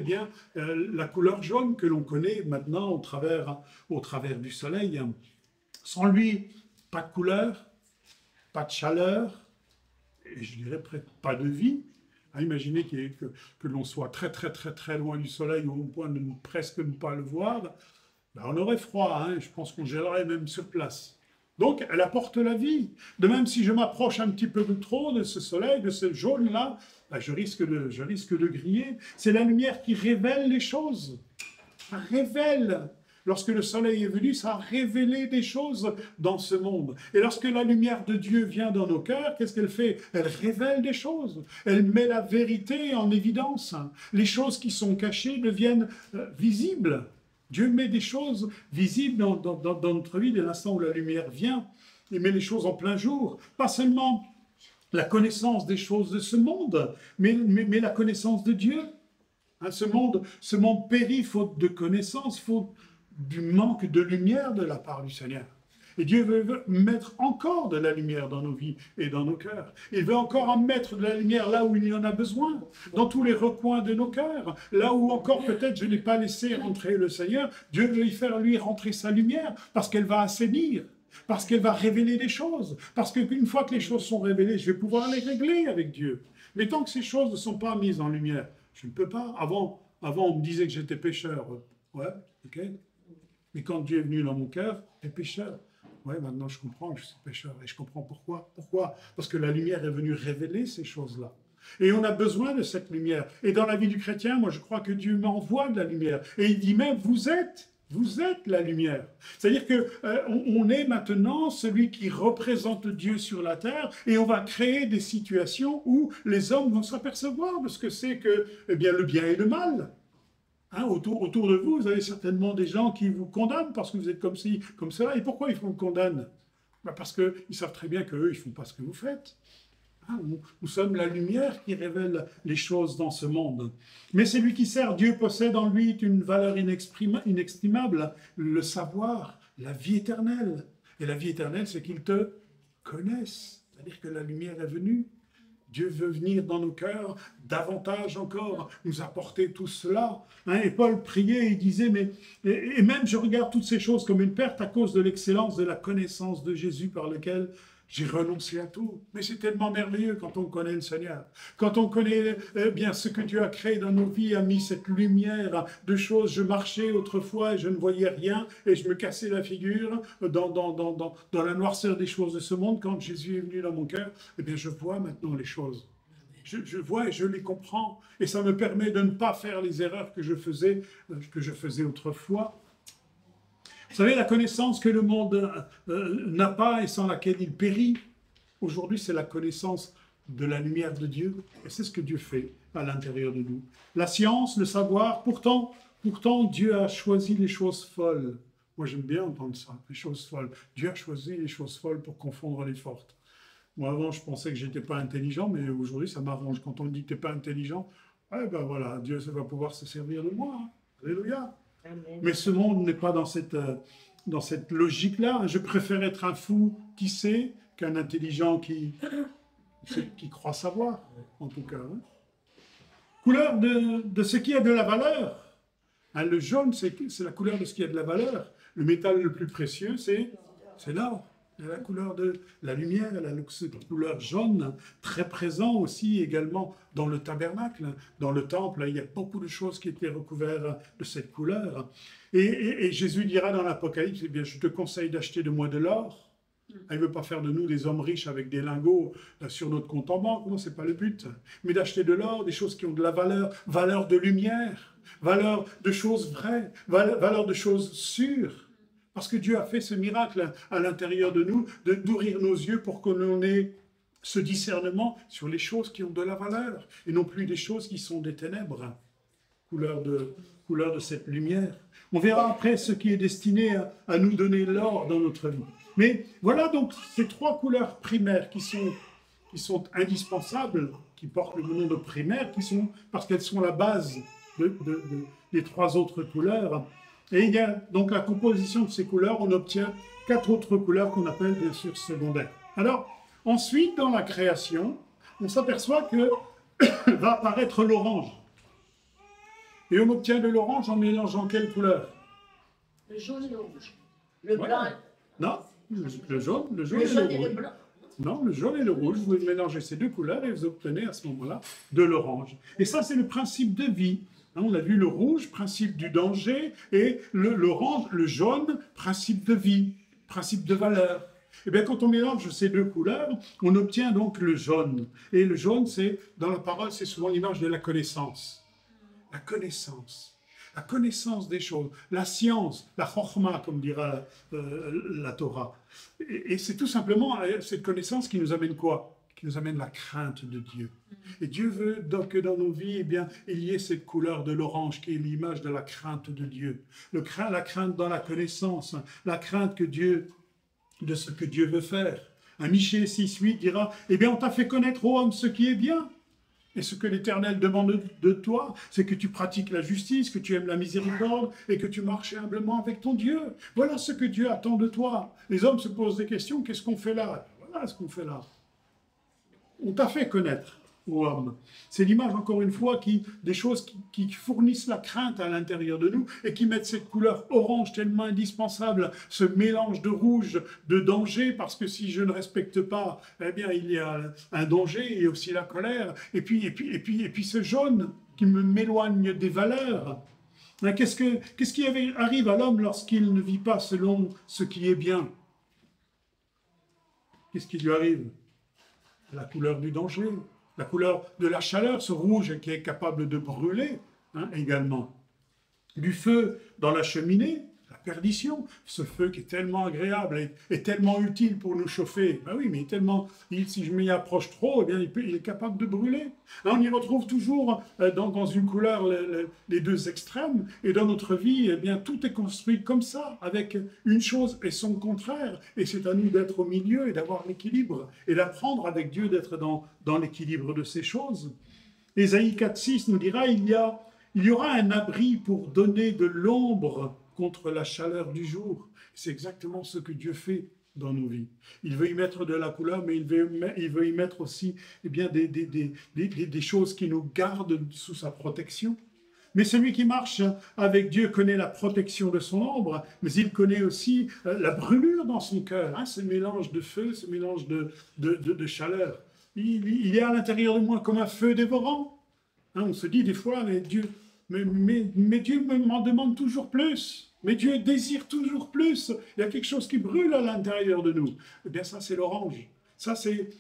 [SPEAKER 1] la couleur jaune que l'on connaît maintenant au travers du soleil. Sans lui, pas de couleur, pas de chaleur et je dirais pas de vie. Imaginez que l'on soit très très très très loin du soleil au point de presque ne pas le voir. On aurait froid, je pense qu'on gèlerait même sur place. Donc, elle apporte la vie. De même, si je m'approche un petit peu de trop de ce soleil, de ce jaune-là, je risque de griller. C'est la lumière qui révèle les choses. Ça révèle. Lorsque le soleil est venu, ça a révélé des choses dans ce monde. Et lorsque la lumière de Dieu vient dans nos cœurs, qu'est-ce qu'elle fait? Elle révèle des choses. Elle met la vérité en évidence. Les choses qui sont cachées deviennent visibles. Dieu met des choses visibles dans notre vie dès l'instant où la lumière vient. Il met les choses en plein jour. Pas seulement la connaissance des choses de ce monde, mais la connaissance de Dieu. Ce monde périt faute de connaissance, faute du manque de lumière de la part du Seigneur. Et Dieu veut mettre encore de la lumière dans nos vies et dans nos cœurs. Il veut encore en mettre de la lumière là où il y en a besoin, dans tous les recoins de nos cœurs. Là où encore peut-être je n'ai pas laissé rentrer le Seigneur, Dieu veut y faire lui rentrer sa lumière parce qu'elle va assainir, parce qu'elle va révéler des choses. Parce qu'une fois que les choses sont révélées, je vais pouvoir les régler avec Dieu. Mais tant que ces choses ne sont pas mises en lumière, je ne peux pas. Avant on me disait que j'étais pécheur. Ouais, ok. Mais quand Dieu est venu dans mon cœur, t'es pécheur. Oui, maintenant je comprends que je suis pécheur et je comprends pourquoi. Pourquoi? Parce que la lumière est venue révéler ces choses-là. Et on a besoin de cette lumière. Et dans la vie du chrétien, moi je crois que Dieu m'envoie de la lumière. Et il dit même, vous êtes la lumière. C'est-à-dire qu'on est maintenant celui qui représente Dieu sur la terre et on va créer des situations où les hommes vont s'apercevoir de ce que c'est que le bien et le mal. Autour de vous, vous avez certainement des gens qui vous condamnent parce que vous êtes comme ci, comme cela. Et pourquoi ils vous condamnent? Parce qu'ils savent très bien qu'eux, ils ne font pas ce que vous faites. Nous sommes la lumière qui révèle les choses dans ce monde. Mais c'est lui qui sert. Dieu possède en lui une valeur inestimable, le savoir, la vie éternelle. Et la vie éternelle, c'est qu'il te connaisse. C'est-à-dire que la lumière est venue. Dieu veut venir dans nos cœurs, davantage encore, nous apporter tout cela. Et Paul priait, il disait, et même je regarde toutes ces choses comme une perte à cause de l'excellence de la connaissance de Jésus par lequel j'ai renoncé à tout. Mais c'est tellement merveilleux quand on connaît le Seigneur. Quand on connaît ce que Dieu a créé dans nos vies, a mis cette lumière de choses. Je marchais autrefois et je ne voyais rien et je me cassais la figure dans la noirceur des choses de ce monde. Quand Jésus est venu dans mon cœur, je vois maintenant les choses. Je vois et je les comprends. Et ça me permet de ne pas faire les erreurs que je faisais autrefois. Vous savez, la connaissance que le monde n'a pas et sans laquelle il périt, aujourd'hui, c'est la connaissance de la lumière de Dieu. Et c'est ce que Dieu fait à l'intérieur de nous. La science, le savoir, pourtant, Dieu a choisi les choses folles. Moi, j'aime bien entendre ça, les choses folles. Dieu a choisi les choses folles pour confondre les fortes. Moi, avant, je pensais que j'étais pas intelligent, mais aujourd'hui, ça m'arrange. Quand on me dit que tu n'es pas intelligent, ouais, ben voilà, Dieu va pouvoir se servir de moi. Hein. Alléluia.
[SPEAKER 2] Amen.
[SPEAKER 1] Mais ce monde n'est pas dans cette logique-là. Je préfère être un fou qui sait qu'un intelligent qui croit savoir, en tout cas. Hein. Couleur de ce qui a de la valeur. Hein, le jaune, c'est la couleur de ce qui a de la valeur. Le métal le plus précieux, c'est l'or. La couleur de la lumière, cette couleur jaune, très présent aussi également dans le tabernacle, dans le temple. Il y a beaucoup de choses qui étaient recouvertes de cette couleur. Et Jésus dira dans l'Apocalypse, eh bien, je te conseille d'acheter de moi de l'or. Il ne veut pas faire de nous des hommes riches avec des lingots sur notre compte en banque, non, ce n'est pas le but. Mais d'acheter de l'or, des choses qui ont de la valeur, valeur de lumière, valeur de choses vraies, valeur de choses sûres. Parce que Dieu a fait ce miracle à l'intérieur de nous, d'ouvrir nos yeux pour qu'on ait ce discernement sur les choses qui ont de la valeur, et non plus des choses qui sont des ténèbres, couleur de cette lumière. On verra après ce qui est destiné à nous donner l'or dans notre vie. Mais voilà donc ces trois couleurs primaires qui sont indispensables, qui portent le nom de primaires, parce qu'elles sont la base des trois autres couleurs. Et il y a donc la composition de ces couleurs, on obtient 4 autres couleurs qu'on appelle bien sûr secondaires. Alors, ensuite, dans la création, on s'aperçoit que va apparaître l'orange. Et on obtient de l'orange en mélangeant quelle couleur?
[SPEAKER 2] Le jaune et le rouge. Le blanc.
[SPEAKER 1] Non, le jaune et le rouge. Non, le jaune et le rouge, vous mélangez ces deux couleurs et vous obtenez à ce moment-là de l'orange. Et ça, c'est le principe de vie. On a vu le rouge, principe du danger, et l'orange, le jaune, principe de vie, principe de valeur. Et bien, quand on mélange ces deux couleurs, on obtient donc le jaune. Et le jaune, dans la parole, c'est souvent l'image de la connaissance. La connaissance. La connaissance des choses. La science, la chokhma, comme dira la Torah. Et c'est tout simplement cette connaissance qui nous amène quoi? Qui nous amène la crainte de Dieu. Et Dieu veut que dans nos vies, eh bien, il y ait cette couleur de l'orange qui est l'image de la crainte de Dieu. La crainte dans la connaissance, la crainte de ce que Dieu veut faire. Un Michée 6,8 dira, eh bien, on t'a fait connaître, ô homme, ce qui est bien. Et ce que l'Éternel demande de toi, c'est que tu pratiques la justice, que tu aimes la miséricorde et que tu marches humblement avec ton Dieu. Voilà ce que Dieu attend de toi. Les hommes se posent des questions, qu'est-ce qu'on fait là? Voilà ce qu'on fait là. On t'a fait connaître, ô homme. C'est l'image, encore une fois, des choses qui fournissent la crainte à l'intérieur de nous et qui mettent cette couleur orange tellement indispensable, ce mélange de rouge, de danger, parce que si je ne respecte pas, eh bien, il y a un danger et aussi la colère. Et puis ce jaune qui m'éloigne des valeurs. Qu'est-ce qui arrive à l'homme lorsqu'il ne vit pas selon ce qui est bien? Qu'est-ce qui lui arrive? La couleur du danger, la couleur de la chaleur, ce rouge qui est capable de brûler également. Du feu dans la cheminée, la perdition, ce feu qui est tellement agréable et tellement utile pour nous chauffer. Ben oui, mais si je m'y approche trop, eh bien, il est capable de brûler. Là, on y retrouve toujours dans une couleur les deux extrêmes. Et dans notre vie, eh bien, tout est construit comme ça, avec une chose et son contraire. Et c'est à nous d'être au milieu et d'avoir l'équilibre. Et d'apprendre avec Dieu d'être dans l'équilibre de ces choses. Ésaïe 4,6 nous dira, il y aura un abri pour donner de l'ombre contre la chaleur du jour. C'est exactement ce que Dieu fait dans nos vies. Il veut y mettre de la couleur, mais il veut y mettre aussi bien, des choses qui nous gardent sous sa protection. Mais celui qui marche avec Dieu connaît la protection de son ombre, mais il connaît aussi la brûlure dans son cœur, ce mélange de feu, ce mélange de chaleur. Il est à l'intérieur de moi comme un feu dévorant. On se dit des fois, mais Dieu m'en demande toujours plus. Mais Dieu désire toujours plus. Il y a quelque chose qui brûle à l'intérieur de nous. Eh bien, ça, c'est l'orange. Ça, c'est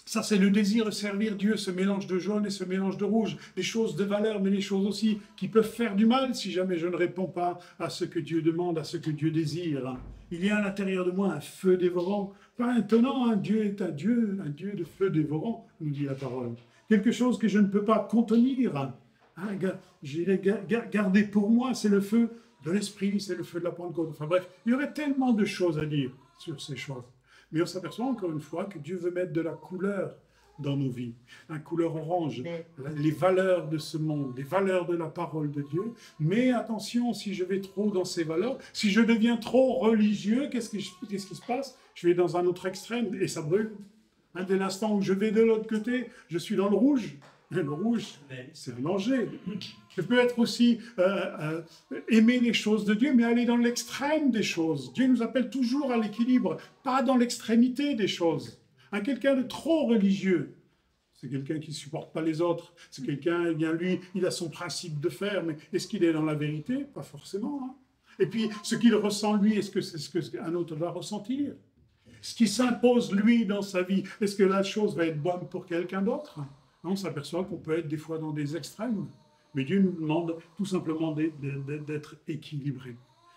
[SPEAKER 1] Ça, c'est le désir de servir Dieu, ce mélange de jaune et ce mélange de rouge. Des choses de valeur, mais des choses aussi qui peuvent faire du mal si jamais je ne réponds pas à ce que Dieu demande, à ce que Dieu désire. Il y a à l'intérieur de moi un feu dévorant. Pas étonnant, hein, Dieu est un Dieu de feu dévorant, nous dit la parole. Quelque chose que je ne peux pas contenir. Hein, j'irai garder pour moi, c'est le feu de l'esprit, c'est le feu de la Pentecôte. Enfin bref, il y aurait tellement de choses à dire sur ces choses. Mais on s'aperçoit encore une fois que Dieu veut mettre de la couleur dans nos vies, une couleur orange, les valeurs de ce monde, les valeurs de la parole de Dieu. Mais attention, si je vais trop dans ces valeurs, si je deviens trop religieux, qu'est-ce qui se passe? Je vais dans un autre extrême et ça brûle. Hein, dès l'instant où je vais de l'autre côté, je suis dans le rouge. Et le rouge, c'est un danger. Je peux être aussi aimer les choses de Dieu, mais aller dans l'extrême des choses. Dieu nous appelle toujours à l'équilibre, pas dans l'extrémité des choses. Quelqu'un de trop religieux, c'est quelqu'un qui ne supporte pas les autres. C'est quelqu'un, eh bien lui, il a son principe de faire, mais est-ce qu'il est dans la vérité? Pas forcément. Hein. Et puis, ce qu'il ressent lui, est-ce que c'est ce qu'un autre va ressentir? Ce qui s'impose lui dans sa vie, est-ce que la chose va être bonne pour quelqu'un d'autre? On s'aperçoit qu'on peut être des fois dans des extrêmes. Mais Dieu nous demande tout simplement d'être équilibrés.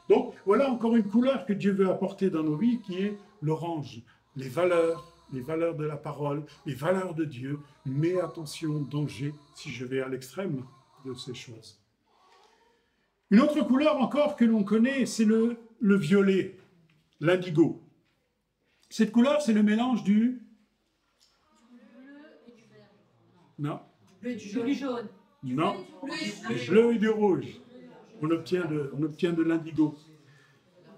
[SPEAKER 1] Donc, voilà encore une couleur que Dieu veut apporter dans nos vies, qui est l'orange. Les valeurs de la parole, les valeurs de Dieu. Mais attention, danger, si je vais à l'extrême de ces choses. Une autre couleur encore que l'on connaît, c'est le violet, l'indigo. Cette couleur, c'est le mélange du... Non.
[SPEAKER 2] Du jaune.
[SPEAKER 1] Non. Du bleu et du rouge. On obtient de l'indigo.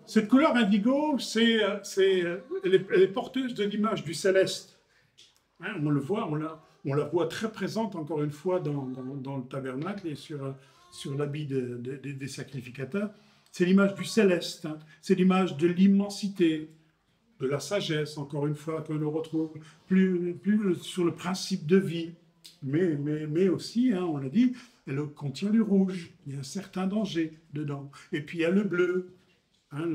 [SPEAKER 1] Cette couleur indigo, elle est porteuse de l'image du céleste. Hein, on le voit, on la voit très présente encore une fois dans le tabernacle et sur l'habit des sacrificateurs. C'est l'image du céleste, hein, c'est l'image de l'immensité, de la sagesse, encore une fois, qu'on retrouve plus sur le principe de vie. Mais aussi, hein, on l'a dit, elle contient du rouge, il y a un certain danger dedans. Et puis il y a le bleu. Hein,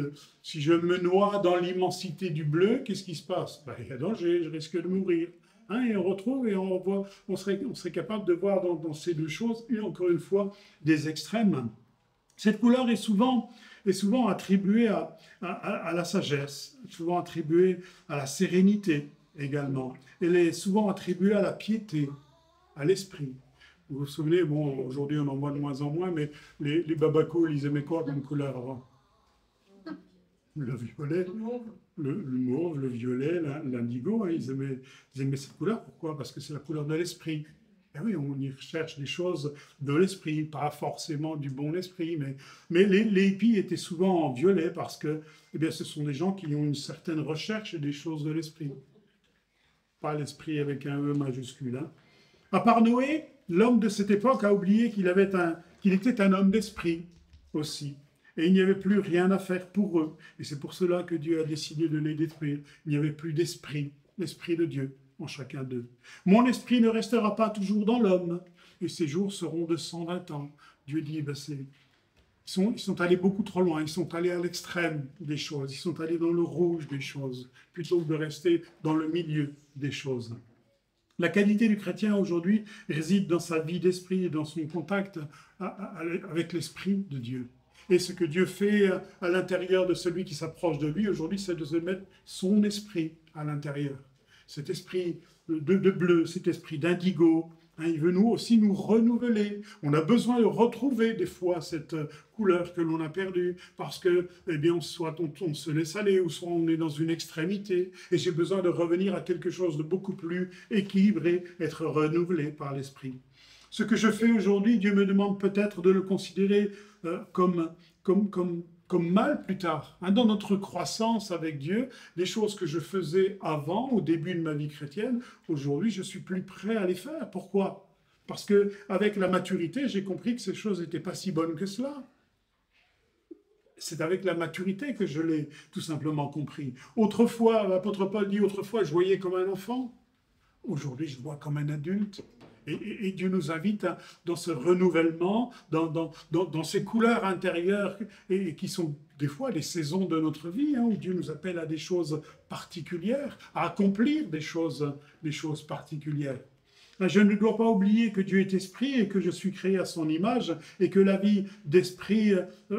[SPEAKER 1] si je me noie dans l'immensité du bleu, qu'est-ce qui se passe? Il y a danger, je risque de mourir. Hein, et on retrouve et on serait capable de voir dans ces deux choses, encore une fois, des extrêmes. Cette couleur est souvent attribuée à la sagesse, souvent attribuée à la sérénité également. Elle est souvent attribuée à la piété, à l'esprit. Vous vous souvenez, bon, aujourd'hui on en voit de moins en moins, mais les babacools, ils aimaient quoi comme couleur avant? Le violet, le mauve, le violet, l'indigo, hein, ils aimaient cette couleur. Pourquoi? Parce que c'est la couleur de l'esprit. Et oui, on y recherche des choses de l'esprit, pas forcément du bon esprit, mais les hippies étaient souvent en violet parce que eh bien, ce sont des gens qui ont une certaine recherche des choses de l'esprit. Pas l'esprit avec un E majuscule. Hein. À part Noé, l'homme de cette époque a oublié qu'il était un homme d'esprit aussi. Et il n'y avait plus rien à faire pour eux. Et c'est pour cela que Dieu a décidé de les détruire. Il n'y avait plus d'esprit, l'esprit de Dieu en chacun d'eux. Mon esprit ne restera pas toujours dans l'homme, et ses jours seront de 120 ans. Dieu dit, ils sont allés beaucoup trop loin, ils sont allés à l'extrême des choses, ils sont allés dans le rouge des choses, plutôt que de rester dans le milieu des choses. La qualité du chrétien aujourd'hui réside dans sa vie d'esprit et dans son contact avec l'esprit de Dieu. Et ce que Dieu fait à l'intérieur de celui qui s'approche de lui aujourd'hui, c'est de se mettre son esprit à l'intérieur. Cet esprit de bleu, cet esprit d'indigo, hein, il veut nous aussi nous renouveler. On a besoin de retrouver des fois cette couleur que l'on a perdue parce que, eh bien, soit on se laisse aller ou soit on est dans une extrémité. Et j'ai besoin de revenir à quelque chose de beaucoup plus équilibré, être renouvelé par l'esprit. Ce que je fais aujourd'hui, Dieu me demande peut-être de le considérer comme mal plus tard. Hein, dans notre croissance avec Dieu, les choses que je faisais avant, au début de ma vie chrétienne, aujourd'hui, je suis plus prêt à les faire. Pourquoi? Parce qu'avec la maturité, j'ai compris que ces choses n'étaient pas si bonnes que cela. C'est avec la maturité que je l'ai tout simplement compris. Autrefois, l'apôtre Paul dit, autrefois, je voyais comme un enfant. Aujourd'hui, je vois comme un adulte. Et Dieu nous invite dans ce renouvellement, dans ces couleurs intérieures et qui sont des fois les saisons de notre vie, où Dieu nous appelle à des choses particulières, à accomplir des choses particulières. Je ne dois pas oublier que Dieu est esprit et que je suis créé à son image et que la vie d'esprit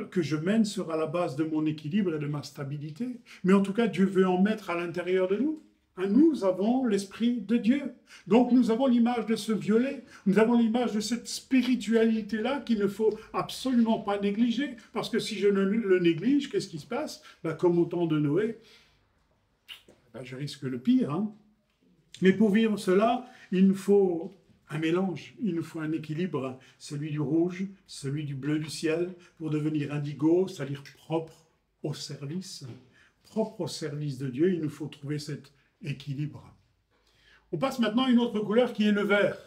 [SPEAKER 1] que je mène sera la base de mon équilibre et de ma stabilité. Mais en tout cas, Dieu veut en mettre à l'intérieur de nous. Nous avons l'Esprit de Dieu. Donc nous avons l'image de ce violet, nous avons l'image de cette spiritualité-là qu'il ne faut absolument pas négliger, parce que si je le néglige, qu'est-ce qui se passe? Comme au temps de Noé, je risque le pire. Mais pour vivre cela, il nous faut un mélange, il nous faut un équilibre, celui du rouge, celui du bleu du ciel, pour devenir indigo, c'est-à-dire propre au service de Dieu. Il nous faut trouver cet équilibre. On passe maintenant à une autre couleur qui est le vert.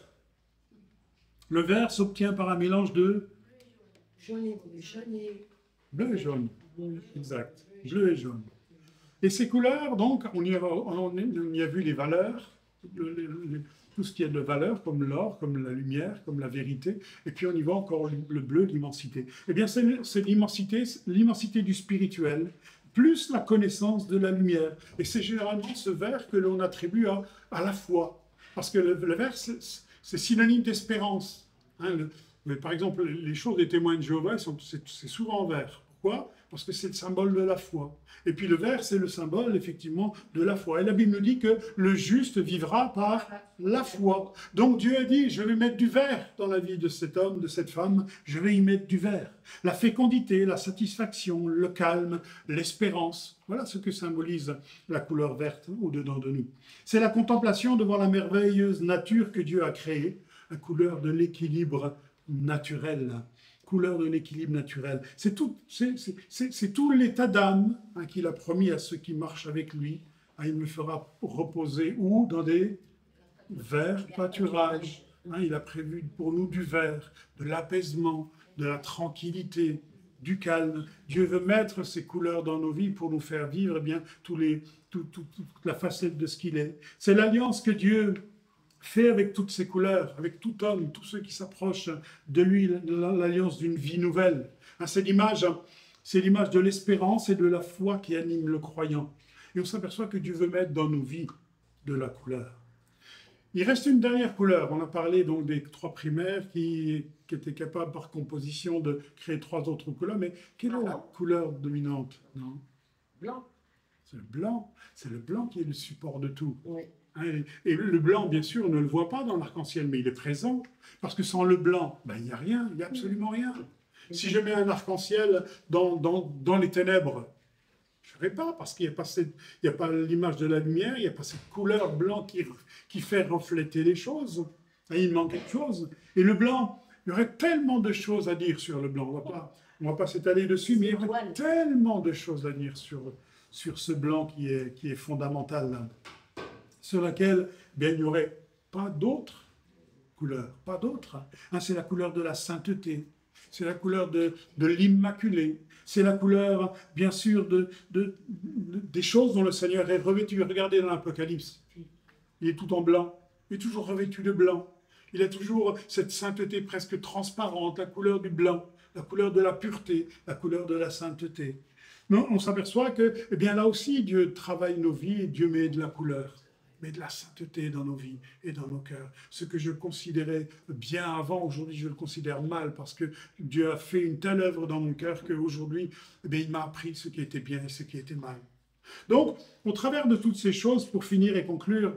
[SPEAKER 1] Le vert s'obtient par un mélange de bleu et jaune. Exact, bleu et jaune. Et ces couleurs, donc, on y a vu les valeurs, tout ce qui est de valeur, comme l'or, comme la lumière, comme la vérité, et puis on y voit encore le bleu, l'immensité. Eh bien, c'est l'immensité du spirituel, plus la connaissance de la lumière. Et c'est généralement ce vert que l'on attribue à la foi. Parce que le vert, c'est synonyme d'espérance. Par exemple, les choses des témoins de Jéhovah, c'est souvent vert. Pourquoi? Parce que c'est le symbole de la foi. Et puis le vert, c'est le symbole, effectivement, de la foi. Et la Bible nous dit que le juste vivra par la foi. Donc Dieu a dit, je vais mettre du vert dans la vie de cet homme, de cette femme, je vais y mettre du vert. La fécondité, la satisfaction, le calme, l'espérance. Voilà ce que symbolise la couleur verte au-dedans de nous. C'est la contemplation devant la merveilleuse nature que Dieu a créée, la couleur de l'équilibre naturel. Couleur de l'équilibre naturel. C'est tout l'état d'âme qu'il a promis à ceux qui marchent avec lui. Il me fera reposer où? Dans des verts pâturages. Il a prévu pour nous du vert, de l'apaisement, de la tranquillité, du calme. Dieu veut mettre ces couleurs dans nos vies pour nous faire vivre toute la facette de ce qu'il est. C'est l'alliance que Dieu fait avec toutes ces couleurs, avec tout homme, tous ceux qui s'approchent de lui, l'alliance d'une vie nouvelle. C'est l'image de l'espérance et de la foi qui anime le croyant. Et on s'aperçoit que Dieu veut mettre dans nos vies de la couleur. Il reste une dernière couleur. On a parlé donc des trois primaires qui étaient capables par composition de créer trois autres couleurs. Mais quelle est la couleur dominante? Non?
[SPEAKER 2] Blanc.
[SPEAKER 1] C'est le blanc. C'est le blanc qui est le support de tout.
[SPEAKER 2] Oui.
[SPEAKER 1] Et le blanc, bien sûr, on ne le voit pas dans l'arc-en-ciel, mais il est présent. Parce que sans le blanc, il n'y a rien, il n'y a absolument rien. Si je mets un arc-en-ciel dans les ténèbres, je ne ferai pas, parce qu'il n'y a pas l'image de la lumière, il n'y a pas cette couleur blanc qui fait refléter les choses. Et il manque quelque chose. Et le blanc, il y aurait tellement de choses à dire sur le blanc. On ne va pas s'étaler dessus, mais il y aurait tellement de choses à dire sur ce blanc qui est fondamental là, sur laquelle il n'y aurait pas d'autre couleur, pas d'autre. C'est la couleur de la sainteté, c'est la couleur de l'immaculé, c'est la couleur, bien sûr, des choses dont le Seigneur est revêtu. Regardez dans l'Apocalypse, il est tout en blanc, il est toujours revêtu de blanc. Il a toujours cette sainteté presque transparente, la couleur du blanc, la couleur de la pureté, la couleur de la sainteté. Mais on s'aperçoit que, là aussi, Dieu travaille nos vies et Dieu met de la couleur, met de la sainteté dans nos vies et dans nos cœurs. Ce que je considérais bien avant, aujourd'hui je le considère mal parce que Dieu a fait une telle œuvre dans mon cœur qu'aujourd'hui, il m'a appris ce qui était bien et ce qui était mal. Donc, au travers de toutes ces choses, pour finir et conclure,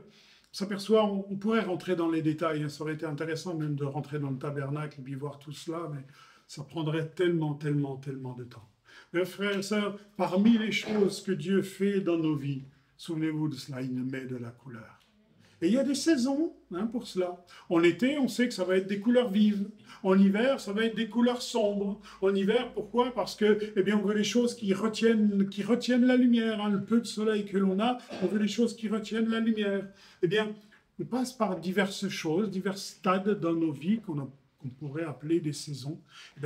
[SPEAKER 1] on s'aperçoit, on pourrait rentrer dans les détails, ça aurait été intéressant même de rentrer dans le tabernacle et puis voir tout cela, mais ça prendrait tellement de temps. Mais frères et sœurs, parmi les choses que Dieu fait dans nos vies, souvenez-vous de cela, il met de la couleur. Et il y a des saisons pour cela. En été, on sait que ça va être des couleurs vives. En hiver, ça va être des couleurs sombres. En hiver, pourquoi? Parce que, on veut des choses qui retiennent la lumière. Le peu de soleil que l'on a, on veut des choses qui retiennent la lumière. On passe par diverses choses, divers stades dans nos vies qu'on pourrait appeler des saisons.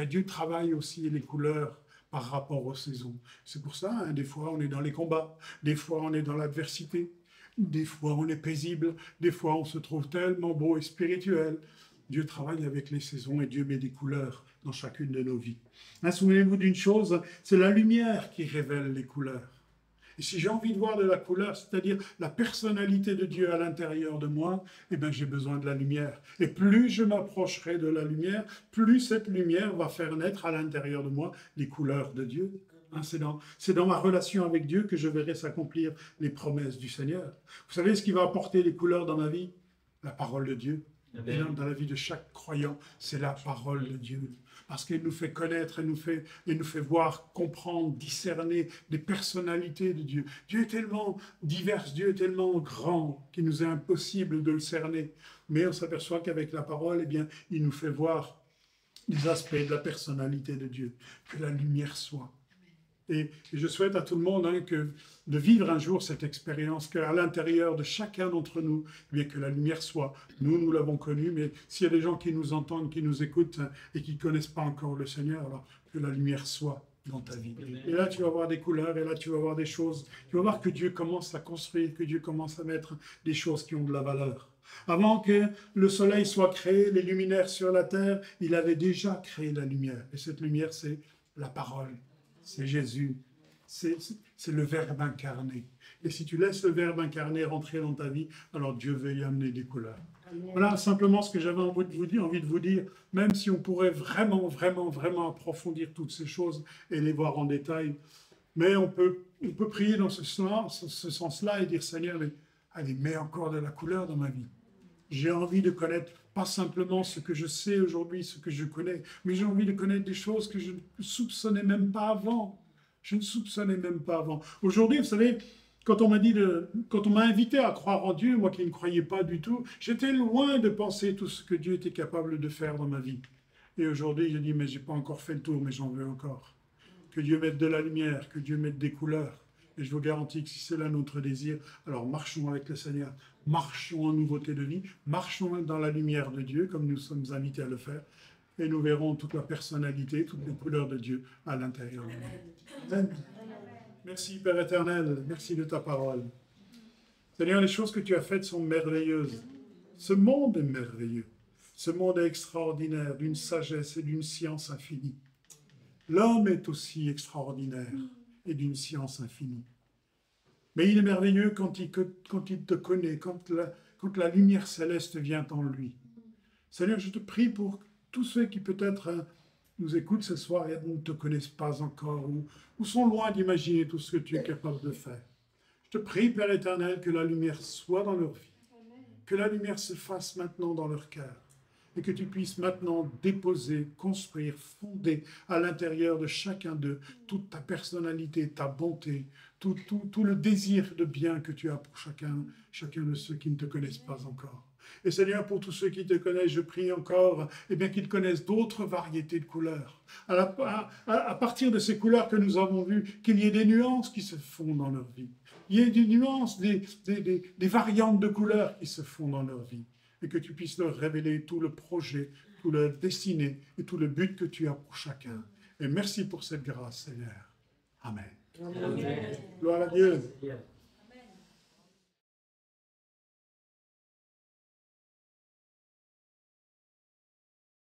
[SPEAKER 1] Dieu travaille aussi les couleurs par rapport aux saisons. C'est pour ça, des fois, on est dans les combats. Des fois, on est dans l'adversité. Des fois, on est paisible. Des fois, on se trouve tellement beau et spirituel. Dieu travaille avec les saisons et Dieu met des couleurs dans chacune de nos vies. Hein, souvenez-vous d'une chose, c'est la lumière qui révèle les couleurs. Et si j'ai envie de voir de la couleur, c'est-à-dire la personnalité de Dieu à l'intérieur de moi, eh bien j'ai besoin de la lumière. Et plus je m'approcherai de la lumière, plus cette lumière va faire naître à l'intérieur de moi les couleurs de Dieu. Hein, c'est dans ma relation avec Dieu que je verrai s'accomplir les promesses du Seigneur. Vous savez ce qui va apporter les couleurs dans ma vie? La parole de Dieu. Et dans la vie de chaque croyant, c'est la parole de Dieu. Parce qu'elle nous fait connaître, elle nous fait voir, comprendre, discerner des personnalités de Dieu. Dieu est tellement divers, Dieu est tellement grand qu'il nous est impossible de le cerner. Mais on s'aperçoit qu'avec la parole, eh bien, il nous fait voir les aspects de la personnalité de Dieu. Que la lumière soit. Et je souhaite à tout le monde de vivre un jour cette expérience, qu'à l'intérieur de chacun d'entre nous, eh bien, que la lumière soit. Nous l'avons connue, mais s'il y a des gens qui nous entendent, qui nous écoutent et qui ne connaissent pas encore le Seigneur, alors que la lumière soit dans ta vie. Et là, tu vas voir des couleurs, et là, tu vas voir des choses. Tu vas voir que Dieu commence à construire, que Dieu commence à mettre des choses qui ont de la valeur. Avant que le soleil soit créé, les luminaires sur la terre, il avait déjà créé la lumière. Et cette lumière, c'est la parole. C'est Jésus, c'est le Verbe incarné. Et si tu laisses le Verbe incarné rentrer dans ta vie, alors Dieu veut y amener des couleurs. Amen. Voilà simplement ce que j'avais envie de vous dire, même si on pourrait vraiment, vraiment, vraiment approfondir toutes ces choses et les voir en détail. Mais on peut prier dans ce sens-là et dire, Seigneur, allez, mets encore de la couleur dans ma vie. J'ai envie de connaître pas simplement ce que je sais aujourd'hui, ce que je connais, mais j'ai envie de connaître des choses que je ne soupçonnais même pas avant. Je ne soupçonnais même pas avant. Aujourd'hui, vous savez, quand on m'a invité à croire en Dieu, moi qui ne croyais pas du tout, j'étais loin de penser tout ce que Dieu était capable de faire dans ma vie. Et aujourd'hui, je dis, mais j'ai pas encore fait le tour, mais j'en veux encore. Que Dieu mette de la lumière, que Dieu mette des couleurs. Et je vous garantis que si c'est là notre désir, alors marchons avec le Seigneur, marchons en nouveauté de vie, marchons dans la lumière de Dieu, comme nous sommes invités à le faire, et nous verrons toute la personnalité, toutes les couleurs de Dieu à l'intérieur de nous. Amen. Merci Père éternel, merci de ta parole. Seigneur, les choses que tu as faites sont merveilleuses. Ce monde est merveilleux. Ce monde est extraordinaire, d'une sagesse et d'une science infinie. L'homme est aussi extraordinaire et d'une science infinie. Mais il est merveilleux quand il te connaît, quand la lumière céleste vient en lui. Seigneur, je te prie pour tous ceux qui peut-être nous écoutent ce soir et ne te connaissent pas encore ou sont loin d'imaginer tout ce que tu es capable de faire. Je te prie, Père éternel, que la lumière soit dans leur vie, que la lumière se fasse maintenant dans leur cœur. Et que tu puisses maintenant déposer, construire, fonder à l'intérieur de chacun d'eux toute ta personnalité, ta bonté, tout le désir de bien que tu as pour chacun de ceux qui ne te connaissent pas encore. Et Seigneur, pour tous ceux qui te connaissent, je prie encore qu'ils connaissent d'autres variétés de couleurs. À partir de ces couleurs que nous avons vues, qu'il y ait des nuances qui se font dans leur vie. Il y ait des nuances, des variantes de couleurs qui se font dans leur vie. Et que tu puisses leur révéler tout le projet, tout le destinée et tout le but que tu as pour chacun. Et merci pour cette grâce, Seigneur. Amen. Amen. Gloire à Dieu.